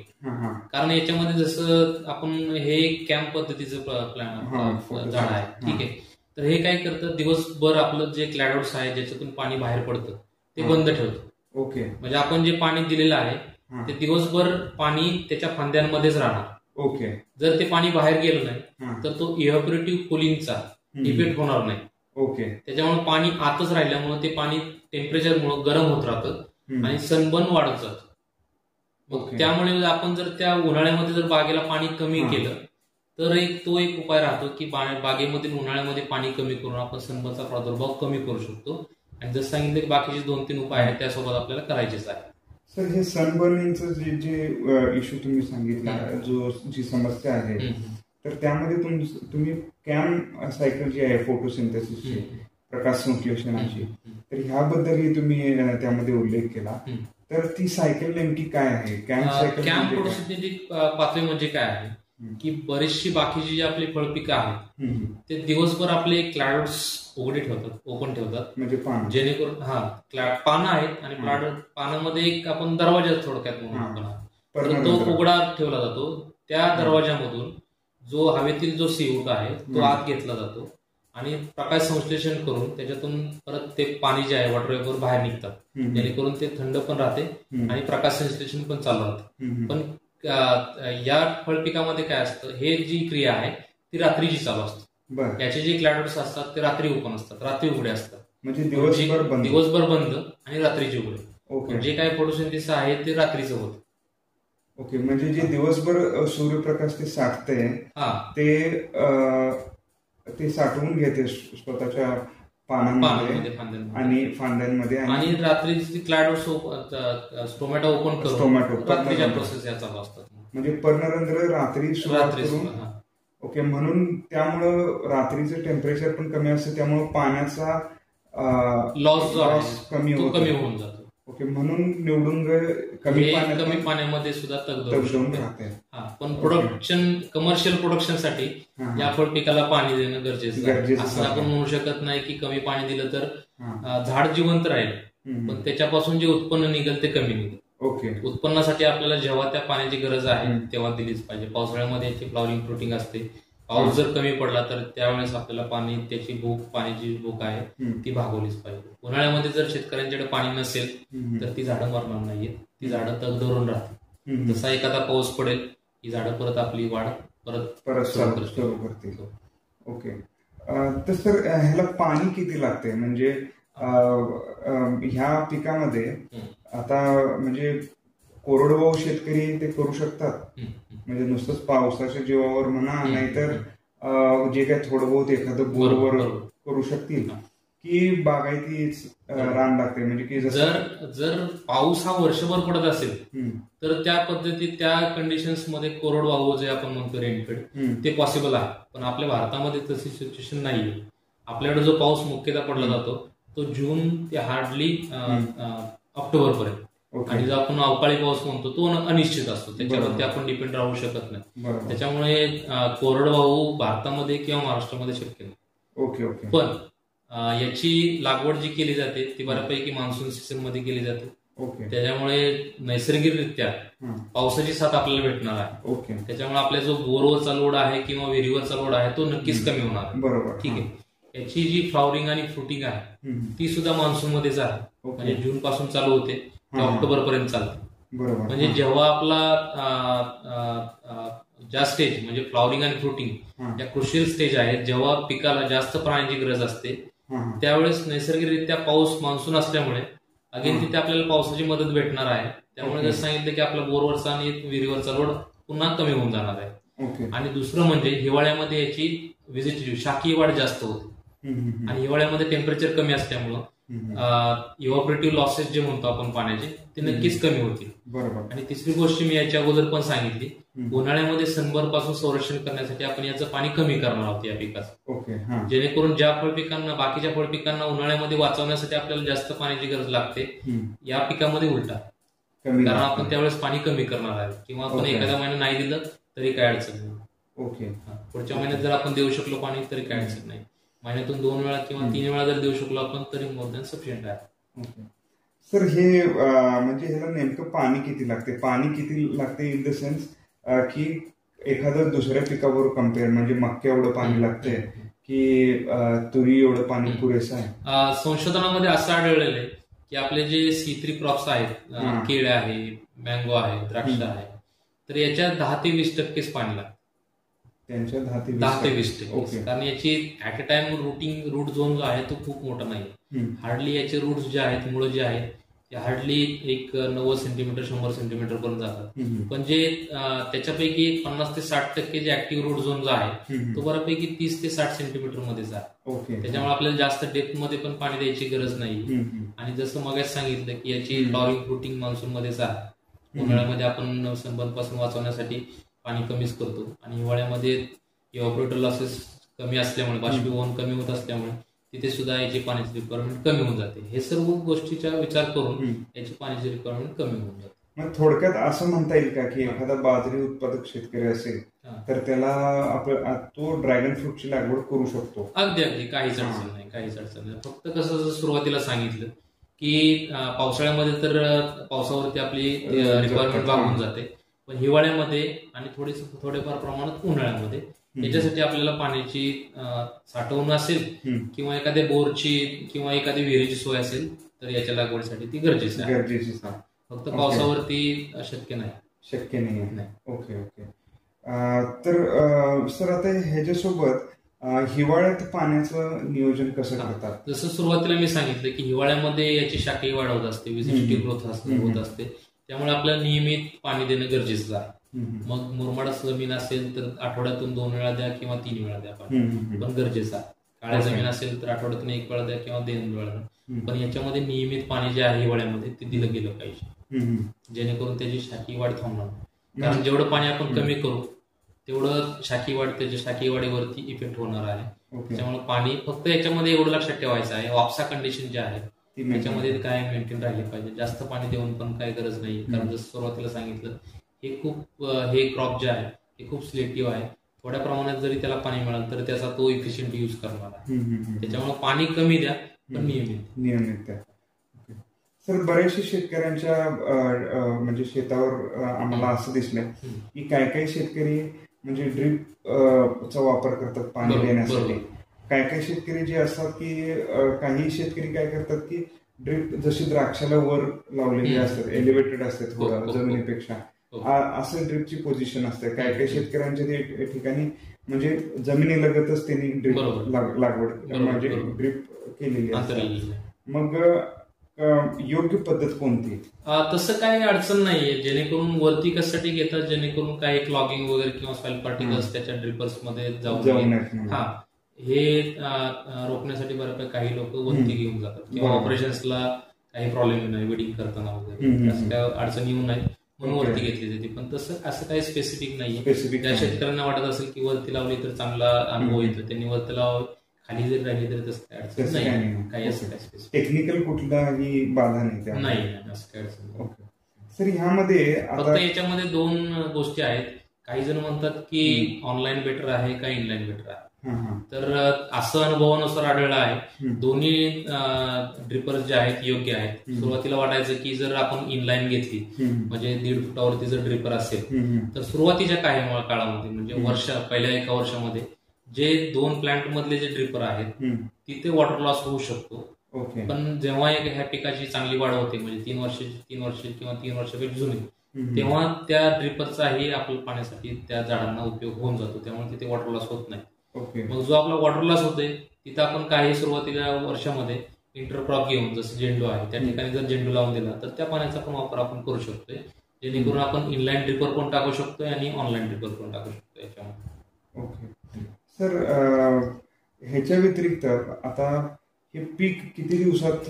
कारण याच्यामध्ये जसं आपण हे कॅम्प पद्धतीचं झाड आहे, ठीक आहे, तर हे काय करतं, दिवसभर आपलं जे क्लॅडोड्स आहे ज्याच्यातून पाणी बाहेर पडतं ते बंद ठेवतं. ओके. म्हणजे आपण जे पाणी दिलेलं आहे ते दिवसभर पाणी त्याच्या फांद्यांमध्येच राहणार. ओके. जर ते पाणी बाहेर गेलं नाही तर तो इव्हॅपोरेटिव्ह कुलिंगचा इफेक्ट होणार नाही. ओके. त्याच्यामुळे पाणी आतच राहिल्यामुळे ते पाणी टेम्परेचरमुळे गरम होत राहतं आणि सनबर्न वाढत जातं. मग त्यामुळे आपण जर त्या उन्हाळ्यामध्ये जर बागेला पाणी कमी केलं तर तो एक उपाय राहतो की बागेमधील उन्हाळ्यामध्ये पाणी कमी करून आपण सनबर्नचा प्रादुर्भाव कमी करू शकतो. आणि जसं सांगितलं की बाकीचे 2-3 उपाय आहेत त्यासोबत आपल्याला करायचेच आहे. सर, हे सनबर्निंगचं जे इश्यू तुम्ही सांगितला, जी समस्या आहे, तर त्यामध्ये तुम्ही कॅम सायकल जी आहे फोटोसिंथेसिसची, प्रकाश संश्लेषणाची, तर ह्याबद्दलही तुम्ही त्यामध्ये उल्लेख केला. तर ती सायकल नेमकी काय आहे? Camp cycle camp photosynthetic pathway म्हणजे काय आहे की बरीचशी बाकीची जी आपली फळपिकं आहेत ते दिवसभर आपले क्लाउड्स उघडे ठेवतात, ओपन ठेवतात, म्हणजे जेणेकरून पानं आहेत आणि पानामध्ये एक आपण दरवाजा थोडक्यात म्हणून तो उघडा ठेवला जातो. त्या दरवाजामधून जो हवेतील जो CO2 आहे तो आत घेतला जातो आणि प्रकाश संश्लेषण करून त्याच्यातून परत ते पाणी जे आहे वॉटर वेपर बाहेर निघतात, जेणेकरून ते थंड पण राहते आणि प्रकाश संश्लेषण पण चालू राहते. पण या फळपिकामध्ये काय असतं, हे जी क्रिया आहे ती रात्रीची चालू असते. याचे जे क्लाउड्स असतात ते रात्री ओपन असतात, रात्री उघडे असतात. म्हणजे दिवसभर बंद आणि रात्रीचे उघडे. जे काय फोटोसिंथेसिस आहे ते रात्रीचं होतं. ओके. म्हणजे जे दिवसभर सूर्यप्रकाश ते साठते ते साठवून घेते स्वतःच्या पानांमध्ये आणि फांद्यांमध्ये आणि रात्री क्लाउड स्टोमॅटो ओपन करून रात्रीच्या प्रोसेस या चालू असतात. म्हणजे पर्णरंध्र रात्री करून. ओके. म्हणून त्यामुळं रात्रीचं टेम्परेचर पण कमी असतं, त्यामुळे पाण्याचा लॉस कमी होऊन जातो. ओके. म्हणून निवडून कमी पाण्यामध्ये सुद्धा तग राहते. पण प्रोडक्शन, कमर्शियल प्रोडक्शनसाठी या फळपिकाला पाणी देणं गरजेचं आहे. असं आपण म्हणू शकत नाही की कमी पाणी दिलं तर झाड जिवंत राहील, पण त्याच्यापासून जे उत्पन्न निघेल ते कमी निघेल. ओके. उत्पन्नासाठी आपल्याला जेव्हा त्या पाण्याची गरज आहे तेव्हा दिलीच पाहिजे. पावसाळ्यामध्ये याची फ्लॉवरिंग फ्रुटिंग असते. पाऊस जर कमी पडला तर त्यावेळेस आपल्याला पाण्याची भूक आहे ती भागवलीच पाहिजे. उन्हाळ्यामध्ये जर शेतकऱ्यांच्याकडे पाणी नसेल तर ती झाडं मरणार नाहीयेत, ती झाडं तग धरून राहतील. जसा एखादा पाऊस पडेल ही झाडं परत आपली वाढ परत सुरू करतील. ओके. तर सर ह्याला पाणी किती लागते? म्हणजे ह्या पिकामध्ये आता म्हणजे कोरडवाहू शेतकरी ते करू शकतात, म्हणजे नुसतंच पावसाच्या जीवावर म्हणा, नाहीतर जे काय थोडं बहुत एखादं बोरवर करू शकतील, की बागायतीच रान लागते? म्हणजे की जर पाऊस हा वर्षभर पडत असेल तर त्या पद्धतीत त्या कंडिशन्स मध्ये कोरडवाहू जे आपण म्हणतो रेनफेड ते पॉसिबल आहे. पण आपल्या भारतामध्ये तशी सिच्युएशन नाहीये. आपल्याकडे जो पाऊस मुख्यतः पडला जातो तो जून ते हार्डली ऑक्टोबर पर्यंत, आणि जो आपण अवकाळी पाऊस म्हणतो तो अनिश्चित असतो, त्याच्यावरती आपण डिपेंड राहू शकत नाही. त्याच्यामुळे कोरडवाहू भारतामध्ये किंवा महाराष्ट्रामध्ये शक्य नाही. ओके. ओके. पण याची लागवड जी केली जाते ती बऱ्यापैकी मान्सून सीझन मध्ये केली जाते. त्याच्यामुळे नैसर्गिकरित्या पावसाची साथ आपल्याला भेटणार आहे. ओके. त्याच्यामुळे आपला जो बोरवरचा लोड आहे किंवा विहिरीवरचा लोड आहे तो नक्कीच कमी होणार आहे. बरोबर. ठीक आहे. याची जी फ्लॉवरिंग आणि फ्रुटिंग आहे ती सुद्धा मान्सून मध्येच आहे. म्हणजे जून पासून चालू होते ते ऑक्टोबर पर्यंत चालते. म्हणजे जेव्हा आपला ज्या स्टेज म्हणजे फ्लॉवरिंग आणि फ्रुटिंग या क्रुशियल स्टेज आहेत, जेव्हा पिकाला जास्त पाण्याची गरज असते त्यावेळेस नैसर्गिकरित्या पाऊस मान्सून असल्यामुळे अगेन तिथे आपल्याला पावसाची मदत भेटणार आहे. त्यामुळे जसं सांगितलं की आपला बोरवरचा आणि विहिरीवरचा लोड पुन्हा कमी होऊन जाणार आहे. आणि दुसरं म्हणजे हिवाळ्यामध्ये याची व्हिजिटेटिव्ह शाखीय वाढ जास्त होते, आणि हिवाळ्यामध्ये टेम्परेचर कमी असल्यामुळं इव्हॉपरेटिव्ह लॉसेस जे म्हणतो आपण पाण्याचे ते नक्कीच कमी होतील. आणि तिसरी गोष्ट मी याच्या अगोदर पण सांगितली, उन्हाळ्यामध्ये सनबर्न पासून संरक्षण करण्यासाठी आपण याचं पाणी कमी करणार आहोत या पिकाचं, जेणेकरून ज्या फळपिकांना बाकीच्या फळपिकांना उन्हाळ्यामध्ये वाचवण्यासाठी आपल्याला जास्त पाण्याची गरज लागते, या पिकामध्ये उलटा, कारण आपण त्यावेळेस पाणी कमी करणार आहे. किंवा आपण एखाद्या महिन्यात नाही दिलं तरी काय अडचण नाही. ओके. पुढच्या महिन्यात जर आपण देऊ शकलो पाणी तरी काय अडचण नाही. महिन्यातून 2 वेळा किंवा 3 वेळा जर देऊ शकलो आपण तरी मोर दॅन सफिशियंट आहे. सर हे म्हणजे ह्याला नेमकं पाणी किती लागते? पाणी किती लागते इन द सेन्स की एखादं दुसऱ्या पिकाबरोबर कम्पेअर, म्हणजे मक्का एवढं पाणी लागते की तुरी एवढं पाणी पुरेसं आहे? संशोधनामध्ये असं आढळलेलं आहे की आपले जे C3 क्रॉप्स आहेत, केळ आहे, मँगो आहे, द्राक्ष आहे, तर याच्यात 10 ते 20% पाणी लागतं. त्यांच्या 10 ते 20%. कारण याची at a time root zone जो आहे तो खूप मोठा नाही. हार्डली याचे रूट्स जे आहेत, मुळं जे आहेत ते हार्डली एक 90 सेंटीमीटर 100 सेंटीमीटर पर्यंत जातात. पण जे त्याच्यापैकी 50 ते 60% जे ऍक्टिव्ह रूट झोन जो आहे तो बऱ्यापैकी 30 ते 60 सेंटीमीटर मध्येच आहे. त्याच्यामुळे आपल्याला जास्त डेप्थ मध्ये पण पाणी द्यायची गरज नाही. आणि जसं मगाच सांगितलं की याची फ्लॉवरिंग फ्रुटिंग मान्सून मध्येच आहे. उन्हाळ्यामध्ये आपण सनबर्न पासून वाचवण्यासाठी पाणी कमीच करतो, आणि हिवाळ्यामध्ये इव्हॉपरेटर लॉसेस कमी असल्यामुळे, बाष्पीभवन कमी होत असल्यामुळे तिथे सुद्धा याची पाण्याची रिक्वायरमेंट कमी होऊन जाते. हे सर्व गोष्टीचा विचार करून याची पाण्याची रिक्वायरमेंट कमी होऊन जाते. मग थोडक्यात असं म्हणता येईल का की एखादा बाजरी उत्पादक शेतकरी असेल तर त्याला आपण तो ड्रॅगन फ्रूटची लागवड करू शकतो? अगदी अगदी काहीच अडचण नाही, काहीच अडचण नाही. फक्त कसं सुरुवातीला सांगितलं की पावसाळ्यामध्ये तर पावसावरती आपली रिक्वायरमेंट भागून जाते, पण हिवाळ्यामध्ये आणि थोडेफार प्रमाणात उन्हाळ्यामध्ये याच्यासाठी आपल्याला पाण्याची साठवण असेल किंवा एखाद्या बोरची किंवा एखाद्या विहिरीची सोय असेल तर याच्या लागवडीसाठी ती गरजेची आहे. फक्त पावसावरती शक्य नाही. Okay okay. तर सर आता ह्याच्यासोबत हिवाळ्यात पाण्याचं नियोजन कसं करतात? जसं सुरुवातीला मी सांगितलं की हिवाळ्यामध्ये याची शाखाही वाढ होत असते, व्हिजिटिव्ह ग्रोथ होत असते, त्यामुळे आपल्याला नियमित पाणी देणं गरजेचं आहे. मग मुरमाड जमीन असेल तर आठवड्यातून 2 वेळा द्या किंवा 3 वेळा द्या पाणी, पण गरजेचं आहे. काळ्या जमीन असेल तर आठवड्यातून 1 वेळा द्या किंवा 2 वेळा द्या, पण याच्यामध्ये नियमित पाणी जे आहे हिवाळ्यामध्ये ते दिलं गेलं पाहिजे, जेणेकरून त्याची शाखी वाढ थांबणार. कारण जेवढं पाणी आपण कमी करू तेवढं शाखी वाढ, त्याच्या शाखी वाढीवरती इफेक्ट होणार आहे. त्याच्यामुळे पाणी फक्त याच्यामध्ये एवढं लक्षात ठेवायचं आहे, वापसा कंडिशन जे आहे त्याच्यामध्ये काय मेंटेन राहिले पाहिजे. जास्त पाणी देऊन पण काही गरज नाही, कारण जसं सुरुवातीला सांगितलं हे क्रॉप जे आहे हे खूप सिलेक्टिव्ह आहे. थोड्या प्रमाणात जरी त्याला पाणी मिळालं तर त्याचा तो इफिशियंट यूज करणार आहे. त्याच्यामुळे पाणी कमी द्या पण नियमित द्या. सर बऱ्याचशा शेतकऱ्यांच्या म्हणजे शेतावर आम्हाला असं दिसलं की काही शेतकरी म्हणजे ड्रीपचा वापर करतात पाणी देण्यासाठी. काही शेतकरी जे असतात की काही शेतकरी काय करतात की ड्रीप जशी द्राक्षाला वर लावलेली असतात, एलिव्हेटेड असतात थोडं जमिनीपेक्षा, असं ड्रीपची पोझिशन असते. काही शेतकऱ्यांच्या ठिकाणी म्हणजे जमिनीलगतच त्यांनी ड्रीप लागवड म्हणजे ड्रीप केलेली असते. मग योग्य पद्धत कोणती? तसं काही अडचण नाहीये, जेणेकरून वरती कशासाठी घेतात, जेणेकरून काही क्लॉगिंग वगैरे किंवा सॉइल पार्टिकल्स त्याच्या ड्रिपर्स मध्ये जाऊन हे रोखण्यासाठी बऱ्यापैकी काही लोक वरती घेऊन जातात किंवा ऑपरेशन्सला काही प्रॉब्लेम नाही, वेडिंग करताना वगैरे असं काही अडचण येऊ नये म्हणून वरती घेतली जाते. पण तसं असं काही स्पेसिफिक नाहीये. त्या शेतकऱ्यांना वाटत असेल की वरती लावली तर चांगला अनुभव येतो, त्यांनी वरती लावावी, खाली जरी राहिली तरी तसं काही अडचण नाही. काही असं काही टेक्निकल कुठलाही बाधा नाही असं काही अडचण. सर ह्यामध्ये फक्त याच्यामध्ये 2 गोष्टी आहेत. काही जण म्हणतात की ऑनलाईन बेटर आहे का इनलाईन बेटर आहे, तर असं अनुभवानुसार आढळलं आहे दोन्ही ड्रिपर्स जे आहेत योग्य आहेत. सुरुवातीला वाटायचं की जर आपण इनलाईन घेतली म्हणजे 1.5 फुटावरती जर ड्रिपर असेल तर सुरुवातीच्या काही काळामध्ये म्हणजे पहिल्या 1 वर्षामध्ये जे 2 प्लांट मधले जे ड्रिपर आहेत तिथे वॉटर लॉस होऊ शकतो. पण जेव्हा ह्या पिकाची चांगली वाढ होते म्हणजे 3 वर्ष किंवा 3 वर्षापेक्षा जुनी, तेव्हा त्या ड्रिपरचाही आपल्या पाण्यासाठी त्या झाडांना उपयोग होऊन जातो, त्यामुळे तिथे वॉटर लॉस होत नाही. मग जो आपला वॉटर लॉस होतोय तिथं आपण काही सुरुवातीला वर्षामध्ये इंटरक्रॉप घेऊन जसं झेंडू आहे त्या ठिकाणी जर झेंडू लावून दिला तर त्या पाण्याचा पण वापर आपण करू शकतोय, जेणेकरून आपण इनलाईन ड्रिपर पण टाकू शकतोय आणि ऑनलाईन ड्रिपर पण टाकू शकतोय याच्यामध्ये. ओके सर, ह्याच्या व्यतिरिक्त आता हे पीक किती दिवसात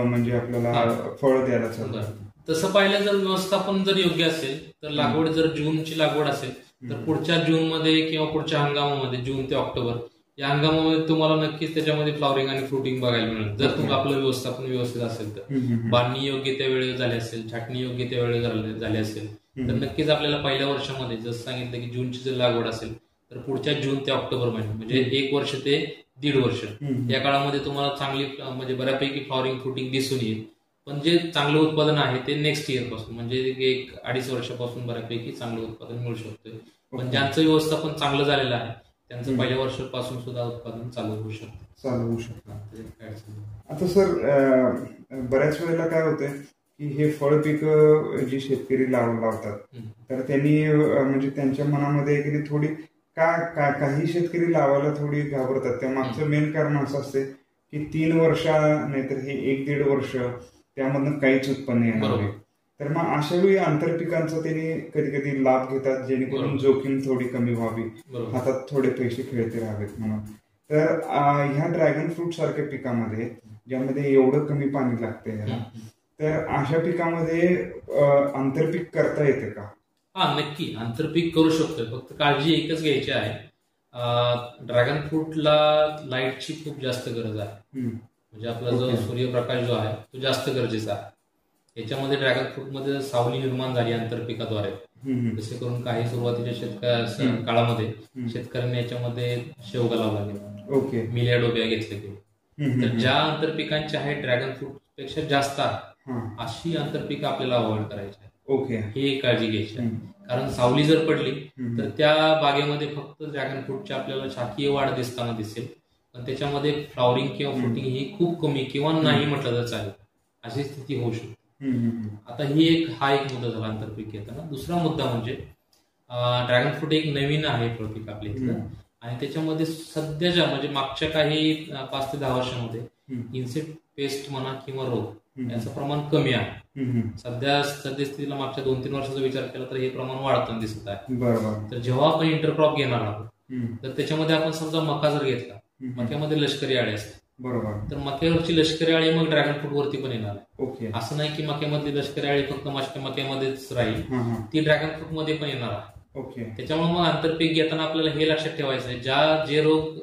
म्हणजे आपल्याला फळ द्यायला चालतं? तसं पाहिलं जर व्यवस्थापन जर योग्य असेल तर लागवड जर जूनची लागवड असेल तर पुढच्या जूनमध्ये किंवा पुढच्या हंगामामध्ये जून ते ऑक्टोबर या हंगामामध्ये तुम्हाला नक्कीच त्याच्यामध्ये फ्लॉवरिंग आणि फ्रुटिंग बघायला मिळेल जर तुम्ही आपलं व्यवस्थापन व्यवस्थित असेल तर. बांधणी योग्य त्या वेळेला झाली असेल, छाटणी योग्य त्या वेळेला झाली असेल तर नक्कीच आपल्याला पहिल्या वर्षामध्ये जसं सांगितलं की जूनची जर लागवड असेल तर पुढच्या जून ते ऑक्टोबर महिना म्हणजे 1 वर्ष ते 1.5 वर्ष या काळामध्ये तुम्हाला चांगली म्हणजे बऱ्यापैकी फ्लॉवरिंग फ्रुटिंग दिसून येईल. पण जे चांगलं उत्पादन आहे ते नेक्स्ट इयर पासून म्हणजे 1-2.5 वर्षापासून बऱ्यापैकी चांगलं उत्पादन मिळू शकतं. पण ज्यांचं व्यवस्थापन चांगलं झालेलं आहे त्यांचं पहिल्या वर्षापासून सुद्धा उत्पादन चालू होऊ शकतं. आता सर बऱ्याच वेळेला काय होतंय की हे फळ पीक जी शेतकरी लावतात तर त्यांनी म्हणजे त्यांच्या मनामध्ये थोडी काही शेतकरी लावायला थोडी घाबरतात. त्या मागचं मेन कारण असं असते की 3 वर्ष नाहीतर हे 1-1.5 वर्ष त्यामधनं काहीच उत्पन्न येणार नाही. तर मग अशा वेळी आंतरपिकांचा त्यांनी कधी कधी लाभ घेतात जेणेकरून जोखीम थोडी कमी व्हावी, हातात थोडे पैसे खेळते राहावेत म्हणून. तर ह्या ड्रॅगन फ्रूट सारख्या पिकामध्ये ज्यामध्ये एवढं कमी पाणी लागते तर अशा पिकामध्ये आंतरपीक करता येते का? नक्की आंतरपीक करू शकतोय. फक्त काळजी एकच घ्यायची आहे ड्रॅगन फ्रूटला लाईटची खूप जास्त गरज आहे. म्हणजे आपला जो सूर्यप्रकाश जो आहे तो जास्त गरजेचा आहे. याच्यामध्ये ड्रॅगन फ्रूटमध्ये सावली निर्माण झाली आंतरपिकाद्वारे. जसे करून काही सुरुवातीच्या काळामध्ये शेतकऱ्यांनी याच्यामध्ये शेवगा लावला गेला, मिल्या डोब्या घेतल्या गेल्या. तर ज्या आंतरपिकांचे आहे ड्रॅगन फ्रूट पेक्षा जास्त आहे अशी आंतरपिकं आपल्याला अवॉइड करायची आहे. ही एक काळजी घ्यायची आहे. कारण सावली जर पडली तर त्या बागेमध्ये फक्त ड्रॅगन फ्रूटची आपल्याला शाखीय वाढ दिसताना दिसेल, पण त्याच्यामध्ये फ्लॉवरिंग किंवा फ्रुटिंग ही खूप कमी किंवा नाही म्हटलं तर चालेल अशी स्थिती होऊ शकते. आता हा एक मुद्दा झाला आंतरपीक घेताना. दुसरा मुद्दा म्हणजे ड्रॅगन फ्रूट एक नवीन आहे फळपीक आपल्या इथलं, आणि त्याच्यामध्ये सध्याच्या म्हणजे मागच्या काही 5 ते 10 वर्षामध्ये इन्सेक्ट पेस्ट म्हणा किंवा रोग याचं प्रमाण कमी आहे. सद्यस्थितीला मागच्या 2-3 वर्षाचा विचार केला तर हे प्रमाण वाढताना दिसत आहे. तर जेव्हा आपण इंटरक्रॉप घेणार आहोत तर त्याच्यामध्ये आपण समजा मका जर घेतला, मक्यामध्ये लष्करी अळी असते, तर मक्यावरची लष्करी अळी मग ड्रॅगन फ्रूट वरती पण येणार आहे. असं नाही की मक्यामधली लष्करी अळी फक्त मक्यामध्येच राहील, ती ड्रॅगन फ्रूट मध्ये पण येणार आहे. त्याच्यामुळे मग आंतरपीक घेताना आपल्याला हे लक्षात ठेवायचं आहे, जे रोग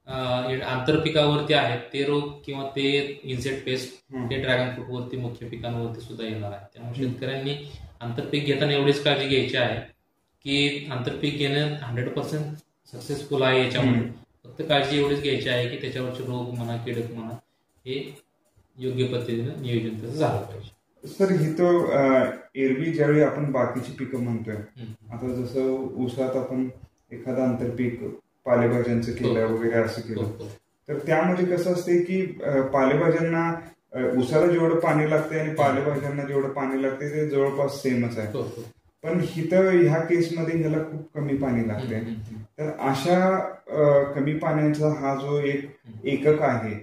आंतरपिकावरती आहेत ते रोग किंवा ते इन्सेक्ट पेस्ट ते ड्रॅगन फ्रूट वरती मुख्य पिकांवरती सुद्धा येणार आहे. त्यामुळे शेतकऱ्यांनी आंतरपीक घेताना एवढीच काळजी घ्यायची आहे की आंतरपीक घेणं 100% सक्सेसफुल आहे. याच्यामध्ये फक्त काळजी एवढीच घ्यायची आहे की त्याच्यावरचे रोग म्हणा, कीडक म्हणा, हे योग्य पद्धतीने नियोजन त्याचं झालं पाहिजे. सर, ही तो एरवी ज्यावेळी आपण बाकीची पिकं म्हणतोय, आता जसं ऊसात आपण एखादं आंतरपीक पालेभाज्यांचं केलं वगैरे असं केलं, तर त्यामध्ये कसं असते की पालेभाज्यांना ऊसाला जेवढं पाणी लागते आणि पालेभाज्यांना जेवढं पाणी लागते ते जवळपास सेमच आहे. पण ह्या केसमध्ये ह्याला खूप कमी पाणी लागते. तर अशा कमी पाण्याचा हा जो एकक आहे,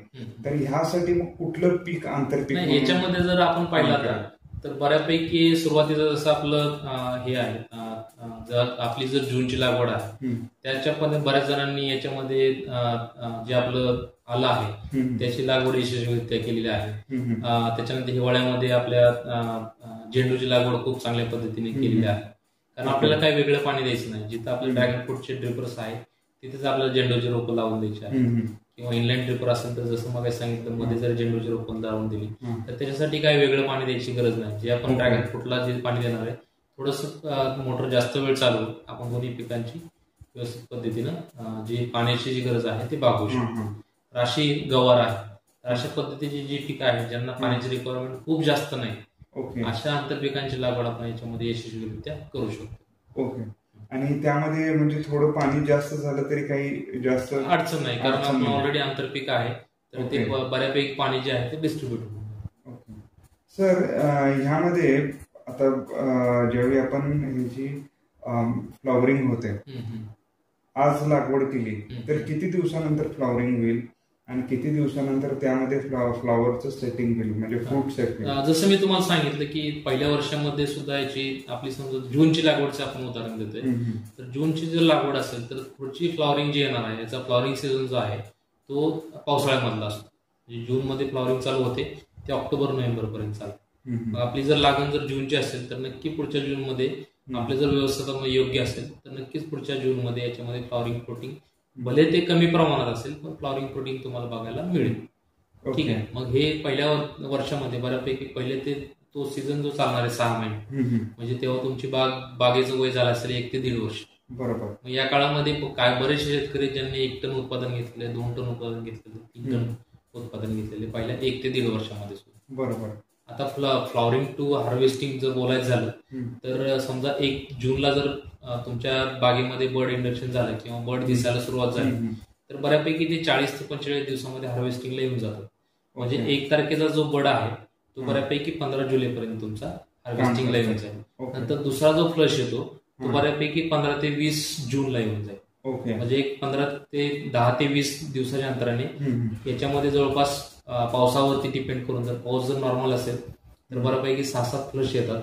तर ह्यासाठी मग कुठलं पीक आंतरपीक याच्यामध्ये जर आपण पाहिलं तर बऱ्यापैकी सुरुवातीला जसं आपलं हे आहे, आपली जर जूनची लागवड आहे त्याच्यामध्ये बऱ्याच जणांनी याच्यामध्ये जे आपलं आलं आहे त्याची लागवड यशस्वीरित्या केलेली आहे. त्याच्यानंतर हिवाळ्यामध्ये आपल्या झेंडूची लागवड खूप चांगल्या पद्धतीने केलेली आहे. कारण आपल्याला काही वेगळं पाणी द्यायचं नाही. जिथं आपले ड्रॅगन फ्रूटचे ड्रिपर्स आहे तिथेच आपल्याला झेंडूची रोपं लावून द्यायची आहे. किंवा इनलाईन ड्रिपर असेल तर जसं मग सांगितलं मध्ये जर झेंडूची रोपं लावून दिली तर त्याच्यासाठी काही वेगळं पाणी द्यायची गरज नाही. जे आपण ड्रॅगन फ्रूटला जे पाणी देणार आहे थोडंसं मोटर जास्त वेळ चालवून आपण दोन्ही पिकांची व्यवस्थित पद्धतीनं जी पाण्याची जी गरज आहे ती भागवू शकतो. राशी गवार आहे, अशा पद्धतीची जी पिकं आहेत ज्यांना पाण्याची रिक्वायरमेंट खूप जास्त नाही, अशा आंतरपिकांची लागवड आपण याच्यामध्ये यशस्वीरित्या करू शकतो. आणि त्यामध्ये म्हणजे थोडं पाणी जास्त झालं तरी काही जास्त अडचण नाही, कारण आपण ऑलरेडी आंतरपीक आहे तर ते बऱ्यापैकी पाणी जे आहे ते डिस्ट्रीब्युट होतं. सर, ह्यामध्ये आता ज्यावेळी आपण ह्याची फ्लॉवरिंग होते, आज लागवड केली तर किती दिवसानंतर फ्लॉवरिंग होईल आणि किती दिवसानंतर त्यामध्ये फ्लॉवरचं सेटिंग होईल, म्हणजे फ्रूट सेटिंग? जसं मी तुम्हाला सांगितलं की पहिल्या वर्षामध्ये सुद्धा याची आपली समजा जूनची लागवडचं आपण उदाहरण देतोय, तर जूनची जर लागवड असेल तर पुढची फ्लॉवरिंग जी येणार आहे याचा फ्लॉवरिंग सीझन जो आहे तो पावसाळ्यामधला असतो. जून मध्ये फ्लॉवरिंग चालू होते ते ऑक्टोबर-नोव्हेंबर पर्यंत चालते. आपली जर लागण जर जूनची असेल तर नक्की पुढच्या जूनमध्ये आपले जर व्यवस्थापन योग्य असेल तर नक्कीच पुढच्या जूनमध्ये याच्यामध्ये फ्लॉवरिंग फ्रुटिंग भले ते कमी प्रमाणात असेल पण फ्लॉवरिंग फ्रुटिंग तुम्हाला बघायला मिळेल. ठीक आहे. मग हे पहिल्या वर्षामध्ये बऱ्यापैकी पहिले तो सीझन जो चालणार आहे 6 महिने, म्हणजे तेव्हा तुमची बागेचं वय झालं असेल 1 ते 1.5 वर्ष. बरोबर. मग या काळामध्ये काय बरेचसे शेतकरी ज्यांनी 1 टन उत्पादन घेतले, 2 टन उत्पादन घेतलेलं, 3 टन उत्पादन घेतलेले पहिल्या 1 ते 1.5 वर्षामध्ये सुद्धा. बरोबर. आता फ्लॉवरिंग टू हार्वेस्टिंग जर बोलायचं झालं तर समजा 1 जूनला जर तुमच्या बागेमध्ये बर्ड इंडक्शन झालं किंवा बर्ड दिसायला सुरुवात झाली तर बऱ्यापैकी ते 40 ते 45 दिवसामध्ये हार्वेस्टिंगला येऊन जातं. म्हणजे 1 तारखेचा जो बर्ड आहे तो बऱ्यापैकी 15 जुलैपर्यंत तुमचा हार्वेस्टिंगला येऊन जाईल. नंतर दुसरा जो फ्लश येतो तो बऱ्यापैकी 15 ते 20 जूनला येऊन जाईल. म्हणजे एक 10 ते 20 दिवसाच्या अंतराने याच्यामध्ये जवळपास पावसावरती डिपेंड करून जर पाऊस जर नॉर्मल असेल तर बऱ्यापैकी 6-7 फ्लश येतात.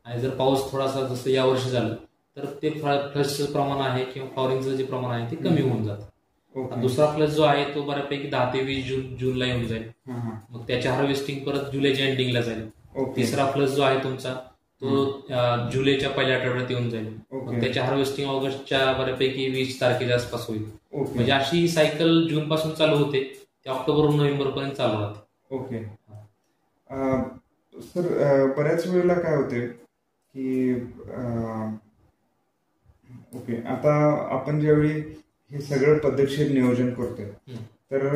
आणि जर पाऊस थोडासा जसं यावर्षी झालं तर ते फ्लशचं प्रमाण आहे किंवा फ्लॉवरिंगचं जे प्रमाण आहे ते कमी होऊन जातं. दुसरा फ्लश जो आहे तो बऱ्यापैकी 10 ते 20 जूनला येऊन जाईल. मग त्याच्या हार्वेस्टिंग परत जुलैच्या एंडिंगला जाईल. तिसरा फ्लश जो आहे तुमचा तो जुलैच्या पहिल्या आठवड्यात येऊन जाईल. मग त्याची हार्वेस्टिंग ऑगस्टच्या बऱ्यापैकी 20 तारखेच्या आसपास होईल. म्हणजे अशी सायकल जून पासून चालू होते ते ऑक्टोबर नोव्हेंबर पर्यंत चालू राहते. ओके सर, बऱ्याच वेळेला काय होते की ओके आता आपण ज्यावेळी हे सगळं पद्धतशीर नियोजन करतोय तर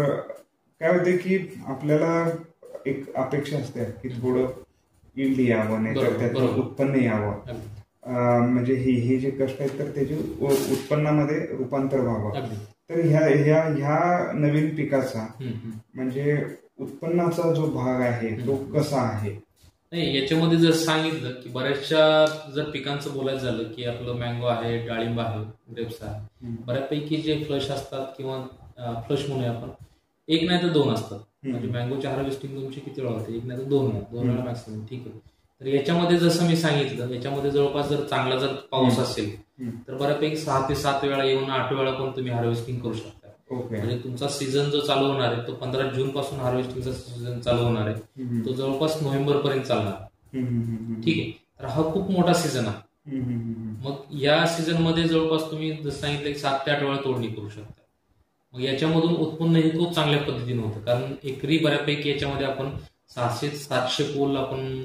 काय होते की आपल्याला एक अपेक्षा असते की थोडं यील्ड यावं, नाही तर त्यातून उत्पन्न यावं, म्हणजे हे जे कष्ट आहेत तर त्याचे उत्पन्नामध्ये रूपांतर व्हावं. तर ह्या नवीन पिकाचा म्हणजे उत्पन्नाचा जो भाग आहे तो कसा आहे? नाही, याच्यामध्ये जर सांगितलं की बऱ्याचशा जर पिकांचं बोलायचं झालं की आपलं मँगो आहे, डाळिंब आहे, ग्रेप्स आहे, बऱ्यापैकी जे फ्लश असतात किंवा फ्लश म्हणूया आपण, एक नाही तर दोन असतात. म्हणजे मँगोच्या हार्वेस्टिंग तुमची किती वेळा होते? एक नाही तर दोन वेळा मॅक्सिमम. ठीक आहे. तर याच्यामध्ये जसं मी सांगितलं, याच्यामध्ये जवळपास जर चांगला जर पाऊस असेल तर बऱ्यापैकी 6 ते 7 वेळा येऊन 8 वेळा पण तुम्ही हार्वेस्टिंग करू शकता. म्हणजे तुमचा सीझन जो चालू होणार आहे तो 15 जून पासून हार्वेस्टिंगचा सीझन चालू होणार आहे, तो जवळपास नोव्हेंबर पर्यंत चालणार. ठीक आहे. तर हा खूप मोठा सीझन आहे. मग या सीझन मध्ये जवळपास तुम्ही जसं सांगितलं की 7 ते 8 वेळा तोडणी करू शकता. मग याच्यामधून उत्पन्न हे खूप चांगल्या पद्धतीने होतं, कारण एकरी बऱ्यापैकी याच्यामध्ये आपण 600-700 पोल आपण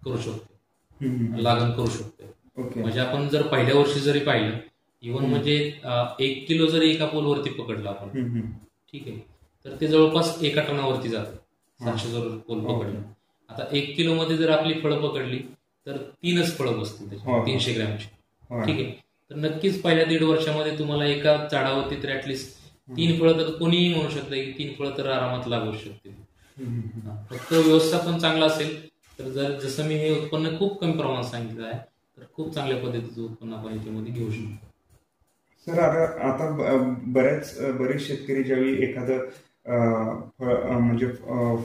करू शकतो, लागण करू शकतो. म्हणजे आपण जर पहिल्या वर्षी जरी पाहिलं, इव्हन म्हणजे 1 किलो जरी एका पोलवरती पकडला आपण, ठीक आहे, तर ते जवळपास 1 टनावरती जातं. 700 जर पोल पकडलं, आता 1 किलो मध्ये जर आपली फळं पकडली तर 3च फळं बसतील त्याच्यात 300 ग्रॅमची. ठीक आहे. तर नक्कीच पहिल्या 1.5 वर्षामध्ये तुम्हाला एका झाडावरती तर ऍटलिस्ट 3 फळं, तर कोणीही म्हणू शकतं की 3 फळं तर आरामात लागू शकतील. फक्त व्यवस्थापन चांगला असेल तर. जर जसं मी हे उत्पन्न खूप कमी प्रमाणात सांगितलं आहे तर खूप चांगल्या पद्धतीचं उत्पन्न आपण याच्यामध्ये घेऊ शकतो. सर, आता बरेच शेतकरी ज्यावेळी एखादं म्हणजे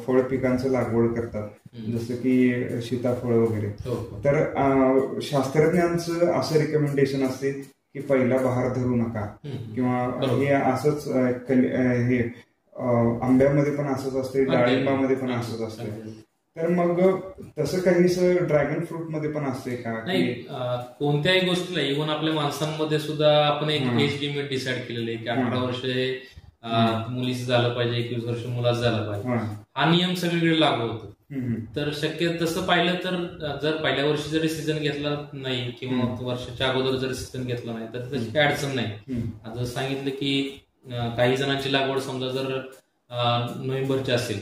फळ पिकांचं लागवड करतात, जसं की सीताफळ वगैरे, तर शास्त्रज्ञांचं असं रिकमेंडेशन असते की पहिला बहार धरू नका, किंवा हे असंच हे आंब्यामध्ये पण असंच असते, डाळिंबामध्ये पण असंच असते. तर मग तसं काहीसं ड्रॅगन फ्रूट मध्ये पण असते का? नाही, कोणत्याही गोष्टीला, इव्हन आपल्या माणसांमध्ये सुद्धा आपण एक एज लिमिट डिसाईड केलेलं आहे की 18 वर्ष मुलीचं झालं पाहिजे, 21 वर्ष मुलाचं झालं पाहिजे. हा नियम सगळीकडे लागू होतो. तर शक्य तसं पाहिलं तर जर पहिल्या वर्षी जरी सीझन घेतला नाही किंवा वर्षाच्या अगोदर जरी सीझन घेतला नाही तर त्याची काही अडचण नाही. जर सांगितलं की काही जणांची लागवड समजा जर नोव्हेंबरची असेल,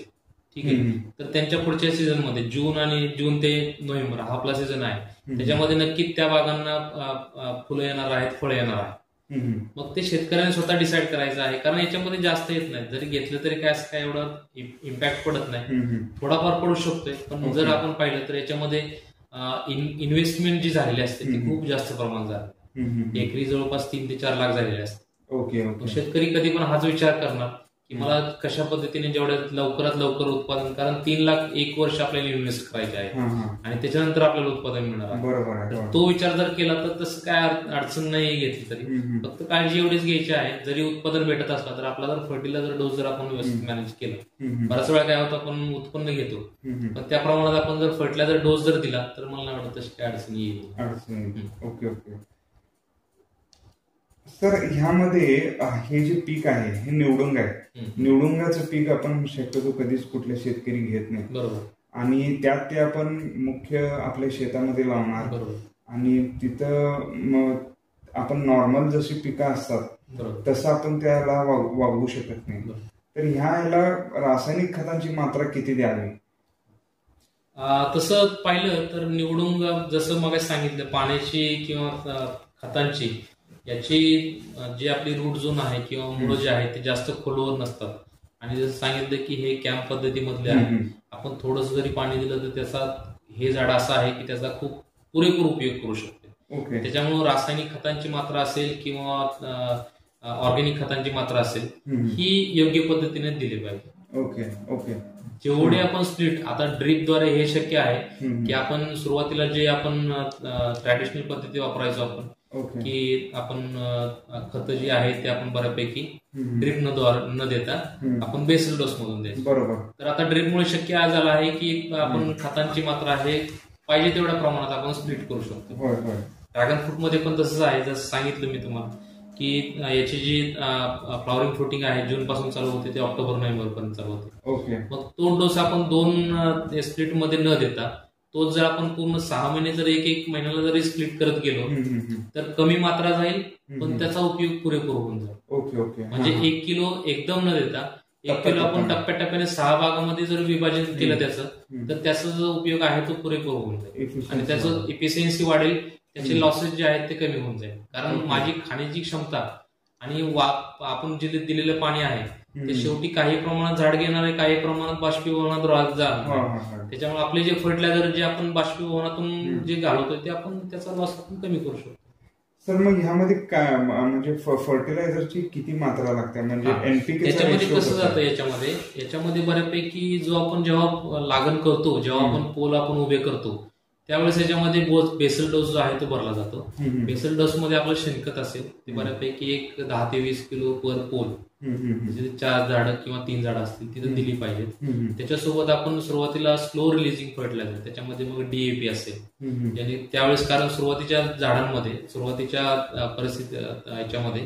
ठीक आहे, तर त्यांच्या पुढच्या सीझन मध्ये जून ते नोव्हेंबर हा आपला सीझन आहे, त्याच्यामध्ये नक्कीच त्या बागांना फुलं येणार आहेत, फळं येणार आहेत. मग ते शेतकऱ्यांनी स्वतः डिसाईड करायचं आहे, कारण याच्यामध्ये जास्त येत नाही. जरी घेतलं तरी काय एवढं इम्पॅक्ट पडत नाही, थोडाफार पडू शकतोय. पण जर आपण पाहिलं तर याच्यामध्ये इन्व्हेस्टमेंट जी झालेली असते ती खूप जास्त प्रमाणात झाली. एकरी जवळपास 3 ते 4 लाख झालेले असते. शेतकरी कधी पण हाच विचार करणार की मला कशा पद्धतीने जेवढ्या लवकरात लवकर उत्पादन, कारण 3 लाख 1 वर्ष आपल्याला इन्व्हेस्ट करायचे आहे आणि त्याच्यानंतर आपल्याला उत्पादन मिळणार आहे. तो विचार जर केला तर तसं काय अडचण नाही घेतली तरी, फक्त काळजी एवढीच घ्यायची आहे. जरी उत्पादन भेटत असला तर आपला जर फर्टिलायझर डोस जर आपण व्यवस्थित मॅनेज केलं, बऱ्याच वेळा काय होतं आपण उत्पन्न घेतो पण त्या प्रमाणात आपण जर फर्टिलायझर डोस जर दिला तर मला नाही वाटत तशी काय अडचण येईल. ओके. सर, ह्यामध्ये हे जे पीक आहे हे निवडुंग आहे. निवडुंगाचं पीक आपण शक्यतो कधीच कुठल्या शेतकरी घेत नाही. बरोबर. आणि त्यात ते आपण मुख्य आपल्या शेतामध्ये लावणार. बरोबर. आणि तिथं आपण नॉर्मल जशी पिकं असतात तसं आपण त्याला वागवू शकत नाही. तर ह्याला रासायनिक खतांची मात्रा किती द्यावी? तसं पाहिलं तर निवडुंग जसं मग सांगितलं, पाण्याची किंवा खतांची याची जी आपली रूट झोन आहे किंवा मुळं जे आहे ते जास्त खोलवर नसतात. आणि जसं सांगितलं की हे कॅम्प पद्धतीमधले आहे, आपण थोडंसं जरी पाणी दिलं तर त्याचा हे झाड असं आहे की त्याचा खूप पुरेपूर उपयोग करू शकते. त्याच्यामुळे रासायनिक खतांची मात्रा असेल किंवा ऑर्गॅनिक खतांची मात्रा असेल ही योग्य पद्धतीने दिली पाहिजे. ओके. जेवढे आपण स्प्लिट, आता ड्रीपद्वारे हे शक्य आहे की आपण सुरुवातीला जे आपण ट्रॅडिशनल पद्धती वापरायचो आपण, की आपण खत जी आहे ते आपण बऱ्यापैकी ड्रीप न देता आपण बेसल डोस मधून द्यायचं. बरोबर. तर आता ड्रीपमुळे शक्य झालं आहे की आपण खतांची मात्रा आहे पाहिजे तेवढ्या प्रमाणात आपण स्प्लिट करू शकतो. ड्रॅगन फ्रूट मध्ये पण तसंच आहे, जसं सांगितलं मी तुम्हाला की याची जी फ्लॉवरिंग फ्रुटिंग आहे जून पासून चालू होते ते ऑक्टोबर नोव्हेंबर पर्यंत चालू होते. मग तो डोस आपण 2 स्प्लिट मध्ये न देता तोच जर आपण पूर्ण 6 महिने जर एक महिन्याला जरी स्प्लिट करत गेलो तर कमी मात्रा जाईल पण त्याचा उपयोग पुरेपूर होऊन जाईल. म्हणजे 1 किलो एकदम न देता 1 किलो आपण टप्प्याटप्प्याने 6 भागामध्ये जर विभाजन केलं त्याचं तर त्याचा जो उपयोग आहे तो पुरेपूर होऊन जाईल आणि त्याचं इफिशियन्सी वाढेल, त्याचे लॉसेस जे आहेत ते कमी होऊन जाईल. कारण माझी खाण्याची क्षमता आणि आपण जे दिलेलं पाणी आहे ते शेवटी काही प्रमाणात झाड घेणार आहे, काही प्रमाणात बाष्पीभवनात जाणार. त्याच्यामुळे आपले जे फर्टिलायझर जे आपण बाष्पीभवनातून जे घालवतोय ते आपण त्याचा लॉस आपण कमी करू शकतो. सर मग ह्यामध्ये काय म्हणजे फर्टिलायझरची किती मात्रा लागते, म्हणजे एनपीके याच्यामध्ये कसं जातं, याच्यामध्ये बऱ्यापैकी जो आपण जेव्हा लागण करतो, जेव्हा आपण पोल आपण उभे करतो त्यावेळेस याच्यामध्ये बेसल डोस जो आहे तो भरला जातो. बेसल डोस मध्ये आपलं शेणखत असेल ते बऱ्यापैकी एक 10 ते 20 किलो पर पोल, म्हणजे 4 झाडं किंवा 3 झाडं असतील तिथे दिली पाहिजेत. त्याच्यासोबत आपण सुरुवातीला स्लो रिलीजिंग फर्टिलायझर, त्याच्यामध्ये मग डीएपी असेल, ज्याने त्यावेळेस कारण सुरुवातीच्या झाडांमध्ये सुरुवातीच्या परिस्थिती याच्यामध्ये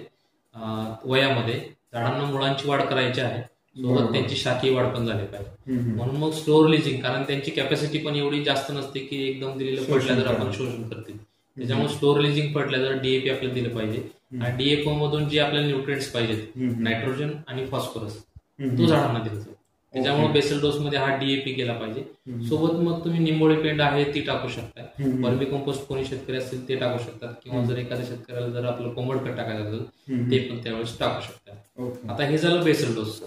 वयामध्ये झाडांना मुळांची वाढ करायची आहे, सोबत त्यांची शाखीय वाढ पण झाली पाहिजे. म्हणून मग स्लो रिलीजिंग, कारण त्यांची कॅपॅसिटी पण एवढी जास्त नसते की एकदम दिलेलं फर्टिलायझर आपण शोषण करतील. त्याच्यामुळे स्लो रिलीजिंग फर्टिलायझर डीएपी आपल्याला दिलं पाहिजे आणि डीएपी मधून जे आपल्याला न्यूट्रिएंट्स पाहिजेत नायट्रोजन आणि फॉस्फरस तो झाडांना दिला जातो. त्याच्यामुळे बेसल डोस मध्ये हा डीएपी गेला पाहिजे. सोबत मग तुम्ही निंबोळी पेंड आहे ती टाकू शकता, वर्मी कंपोस्ट कोणी शेतकरी असतील ते टाकू शकतात, किंवा जर एखाद्या शेतकऱ्याला जर आपलं कोंबड खत टाकायचं असेल ते पण त्यावेळेस टाकू शकतात. आता हे झालं बेसल डोस.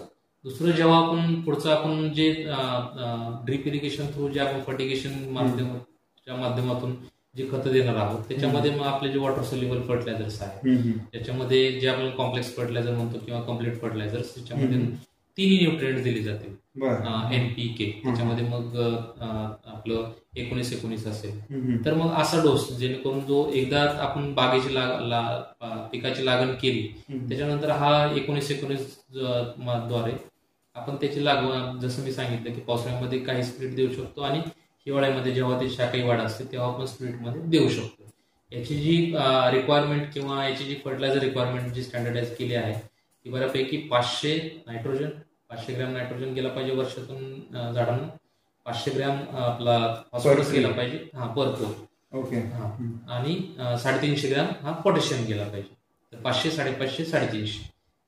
दुसरं जेव्हा आपण पुढचं आपण जे ड्रीप इरिगेशन थ्रू जे आपण फर्टिगेशन माध्यमातून जे खतं देणार आहोत त्याच्यामध्ये मग आपले जे वॉटर सोल्युबल फर्टिलायझर्स आहेत त्याच्यामध्ये जे आपण कॉम्प्लेक्स फर्टिलायझर म्हणतो किंवा कम्प्लीट फर्टिलायझर्स त्याच्यामध्ये 3 न्यूट्रिएंट्स दिले जातील. NPK त्याच्यामध्ये मग आपलं 19-19 असेल तर मग असा डोस जेणेकरून जो एकदा आपण बागेची पिकाची लागण केली त्याच्यानंतर हा 19-19 द्वारे आपण त्याची लागवड जसं मी सांगितलं की पावसाळ्यामध्ये काही स्प्लिट देऊ शकतो आणि हिवाळ्यामध्ये जेव्हा ती शाखाई वाढ असते तेव्हा आपण स्प्लिटमध्ये देऊ शकतो. याची जी रिक्वायरमेंट किंवा याची जी फर्टिलायझर रिक्वायरमेंट जी स्टँडर्डाइज केली आहे ती बऱ्यापैकी 500 ग्रॅम नायट्रोजन गेला पाहिजे वर्षातून झाडांना, 500 ग्रॅम आपला फॉस्फरस गेला पाहिजे पर पोल, आणि 350 ग्रॅम हा पोटॅशियम गेला पाहिजे. तर 500, 550, 350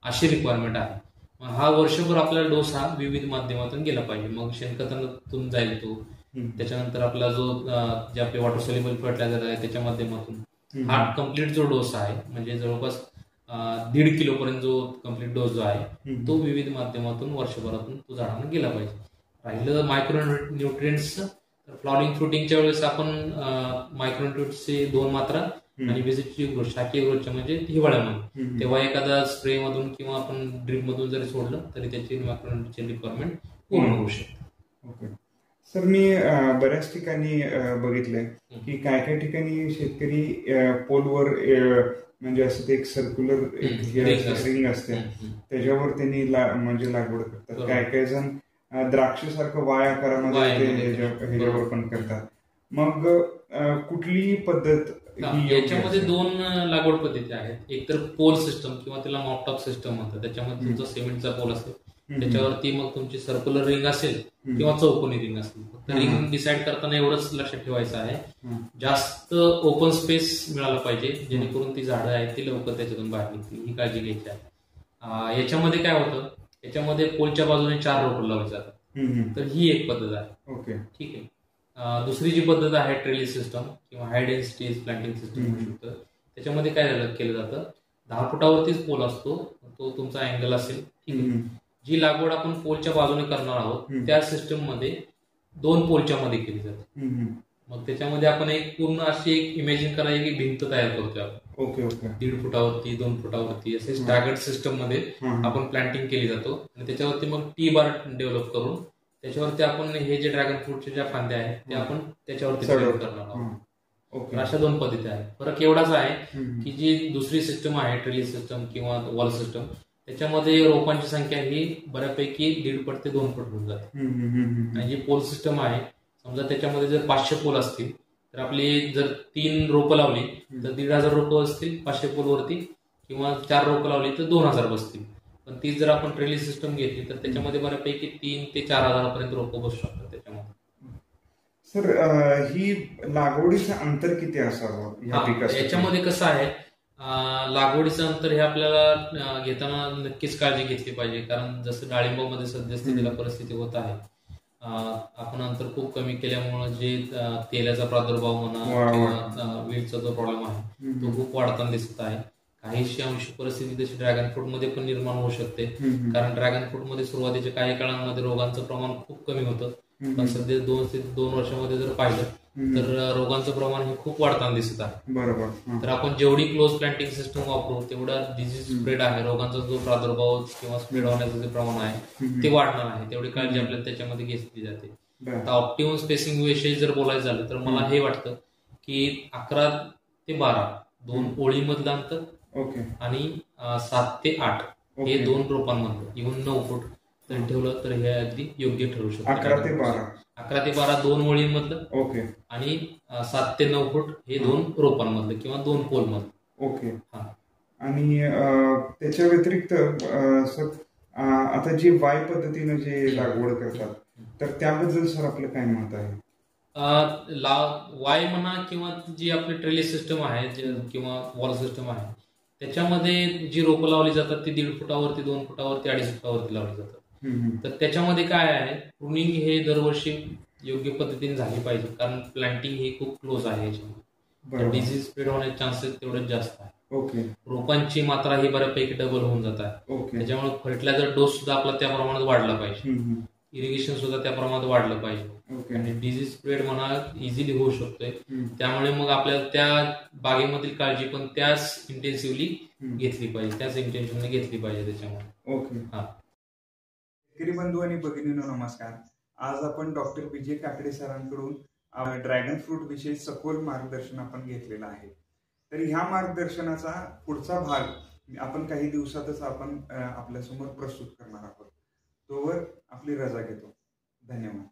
अशी रिक्वायरमेंट आहे. हा वर्षभर आपला डोस हा विविध माध्यमातून गेला पाहिजे. मग शेणखतातून जाईल तो, त्याच्यानंतर आपला जो जे आपले वॉटर सोल्युबल फर्टिलायझर आहे त्याच्या माध्यमातून हा कम्प्लीट जो डोस आहे म्हणजे जवळपास 1.5 किलो पर्यंत जो कम्प्लीट डोस जो आहे तो विविध माध्यमातून वर्षभरातून तो झाडांना गेला पाहिजे. राहिलं मायक्रो न्यूट्रिएंट्स, तर फ्लॉवरिंग फ्रुटिंगच्या वेळेस आपण मायक्रोन्यूट्रिएंट्सची 2 मात्रा आणि बेसिकची ग्रोथ शाखीय ग्रोथच्या म्हणजे हिवाळ्यामध्ये तेव्हा एखादा स्प्रे मधून किंवा आपण ड्रीप मधून जरी सोडलं तरी त्याची मायक्रोन्यूट्रिएंटची रिक्वायरमेंट पूर्ण होऊ शकते. सर मी बऱ्याच ठिकाणी बघितलंय की काय काय ठिकाणी शेतकरी पोलवर म्हणजे असं एक सर्क्युलर रिंग असते त्याच्यावर त्यांनी म्हणजे लागवड करतात. काय काय जण द्राक्षासारखं वाय आकारामध्ये ह्याच्यावर पण करतात. मग कुठली पद्धत? याच्यामध्ये 2 लागवड पद्धती आहेत. एक तर पोल सिस्टम किंवा त्याला मॉपटॉप सिस्टम म्हणतात. त्याच्यामध्ये तुमचा सिमेंटचा पोल असेल त्याच्यावरती मग तुमची सर्क्युलर रिंग असेल किंवा चौकोनी रिंग असेल. फक्त रिंग डिसाईड करताना एवढंच लक्षात ठेवायचं आहे जास्त ओपन स्पेस मिळाला पाहिजे जेणेकरून ती झाडं आहेत ती लवकर त्याच्यातून बाहेर निघतील, ही काळजी घ्यायची आहे. याच्यामध्ये काय होतं, याच्यामध्ये पोलच्या बाजूने 4 रोपं लावली जातात. तर ही एक पद्धत आहे. ठीक आहे. दुसरी जी पद्धत आहे ट्रेलिस सिस्टम किंवा हाय डेन्सिटी प्लांटिंग सिस्टम म्हणू शकतं. त्याच्यामध्ये काय केलं जातं, 10 फुटावरतीच पोल असतो, तो तुमचा अँगल असेल. ठीक आहे. जी लागवड आपण पोलच्या बाजूने करणार आहोत त्या सिस्टम मध्ये 2 पोलच्या मध्ये केली जाते. मग त्याच्यामध्ये आपण एक पूर्ण अशी एक इमॅजिन करायची की भिंत तयार करतोय आपण. 1.5 फुटावरती 2 फुटावरती असे स्टॅगर्ड सिस्टम मध्ये आपण प्लांटिंग केली जातो आणि त्याच्यावरती मग टी बार डेव्हलप करून त्याच्यावरती आपण हे जे ड्रॅगन फ्रूटच्या ज्या फांद्या आहेत ते आपण त्याच्यावरती करणार आहोत. अशा 2 पद्धती आहेत. फरक एवढाच आहे की जी दुसरी सिस्टम आहे ट्रेलिस सिस्टम किंवा वॉल सिस्टम त्याच्यामध्ये रोपांची संख्या ही बऱ्यापैकी 1.5 फूट ते 2 फूट होऊन जाते. आणि जी पोल सिस्टम आहे समजा त्याच्यामध्ये जर 500 पोल असतील तर आपली जर 3 रोपं लावली तर 1,500 रोपं असतील 500 पोलवरती, किंवा 4 रोपं लावली तर 2,000 बसतील. पण ती जर आपण ट्रेलिंग सिस्टम घेतली तर त्याच्यामध्ये बऱ्यापैकी 3 ते 4,000 पर्यंत रोपं बसू शकतात त्याच्यामध्ये. सर, ही लागवडीचं अंतर किती असावं याच्यामध्ये कसं आहे, लागवडीचं अंतर हे आपल्याला घेताना नक्कीच काळजी घेतली पाहिजे, कारण जसं डाळिंबामध्ये सद्यस्थितीला परिस्थिती होत आहे, आपण अंतर खूप कमी केल्यामुळे जे तेलाचा प्रादुर्भाव म्हणा किंवा वीडचा जो प्रॉब्लेम आहे तो खूप वाढताना दिसत आहे. काहीशी अंश परिस्थिती तशी ड्रॅगन फ्रूट मध्ये पण निर्माण होऊ शकते, कारण ड्रॅगन फ्रूट मध्ये सुरुवातीच्या काही काळामध्ये रोगांचं प्रमाण खूप कमी होतं, पण सध्या 2 ते 2 वर्षामध्ये जर पाहिलं तर रोगांचं प्रमाण हे खूप वाढताना दिसत आहे. बरोबर. तर आपण जेवढी क्लोज प्लांटिंग सिस्टम वापरू तेवढा डिझीज स्प्रेड आहे, रोगांचा जो प्रादुर्भाव किंवा स्प्रेड होण्याचं जे प्रमाण आहे ते वाढणार आहे, तेवढी काळजी आपल्याला त्याच्यामध्ये घेतली जाते. आता ऑप्टिमम स्पेसिंग विषयी जर बोलायचं झालं तर मला हे वाटतं की 11 ते 12 2 ओळीमधलं अंतर आणि 7 ते 8 हे 2 रोपांमधलं इव्हन 9 फूट जर ठेवलं तर हे अगदी योग्य ठरू शकतं. 11 ते 12 2 ओळींमधलं आणि 7 ते 9 फूट हे 2 रोपांमधलं किंवा 2 पोलमधलं. ओके. आणि त्याच्या व्यतिरिक्त सर, आता जी वाय पद्धतीनं जे लागवड करतात तर त्याबद्दल सर आपलं काय मत आहे? वाय म्हणा किंवा जी आपली ट्रेली सिस्टम आहे किंवा वॉल सिस्टम आहे त्याच्यामध्ये जी रोपं लावली जातात ती 1.5 फुटावरती 2 फुटावरती 2.5 फुटावरती लावली जातात. तर त्याच्यामध्ये काय आहे, प्रूनिंग हे दरवर्षी योग्य पद्धतीने झाली पाहिजे, कारण प्लांटिंग ही खूप क्लोज आहे याच्यामध्ये, डिझीज स्प्रेड होण्याचे चान्सेस तेवढेच जास्त आहे. रोपांची मात्रा ही बऱ्यापैकी डबल होऊन जात आहे, त्याच्यामुळे फर्टिलायझर डोस सुद्धा आपला त्या प्रमाणात वाढला पाहिजे, इरिगेशन सुद्धा त्या प्रमाणात वाढलं पाहिजे, आणि डिझीज स्प्रेड म्हणा इझिली होऊ शकतोय. त्यामुळे मग आपल्याला त्या बागेमधील काळजी पण त्याच इंटेन्सिव्हली घेतली पाहिजे, त्याच इंटेन्शनने घेतली पाहिजे त्याच्यामुळे. शेतकरी बंधू आणि भगिनींनो नमस्कार. आज आपण डॉक्टर विजय काकडे सरांकडून ड्रॅगन फ्रूट विषयी सखोल मार्गदर्शन आपण घेतलेलं आहे. तर ह्या मार्गदर्शनाचा पुढचा भाग आपण काही दिवसातच आपण आपल्या समोर प्रस्तुत करणार आहोत. तोवर आपली रजा घेतो. धन्यवाद.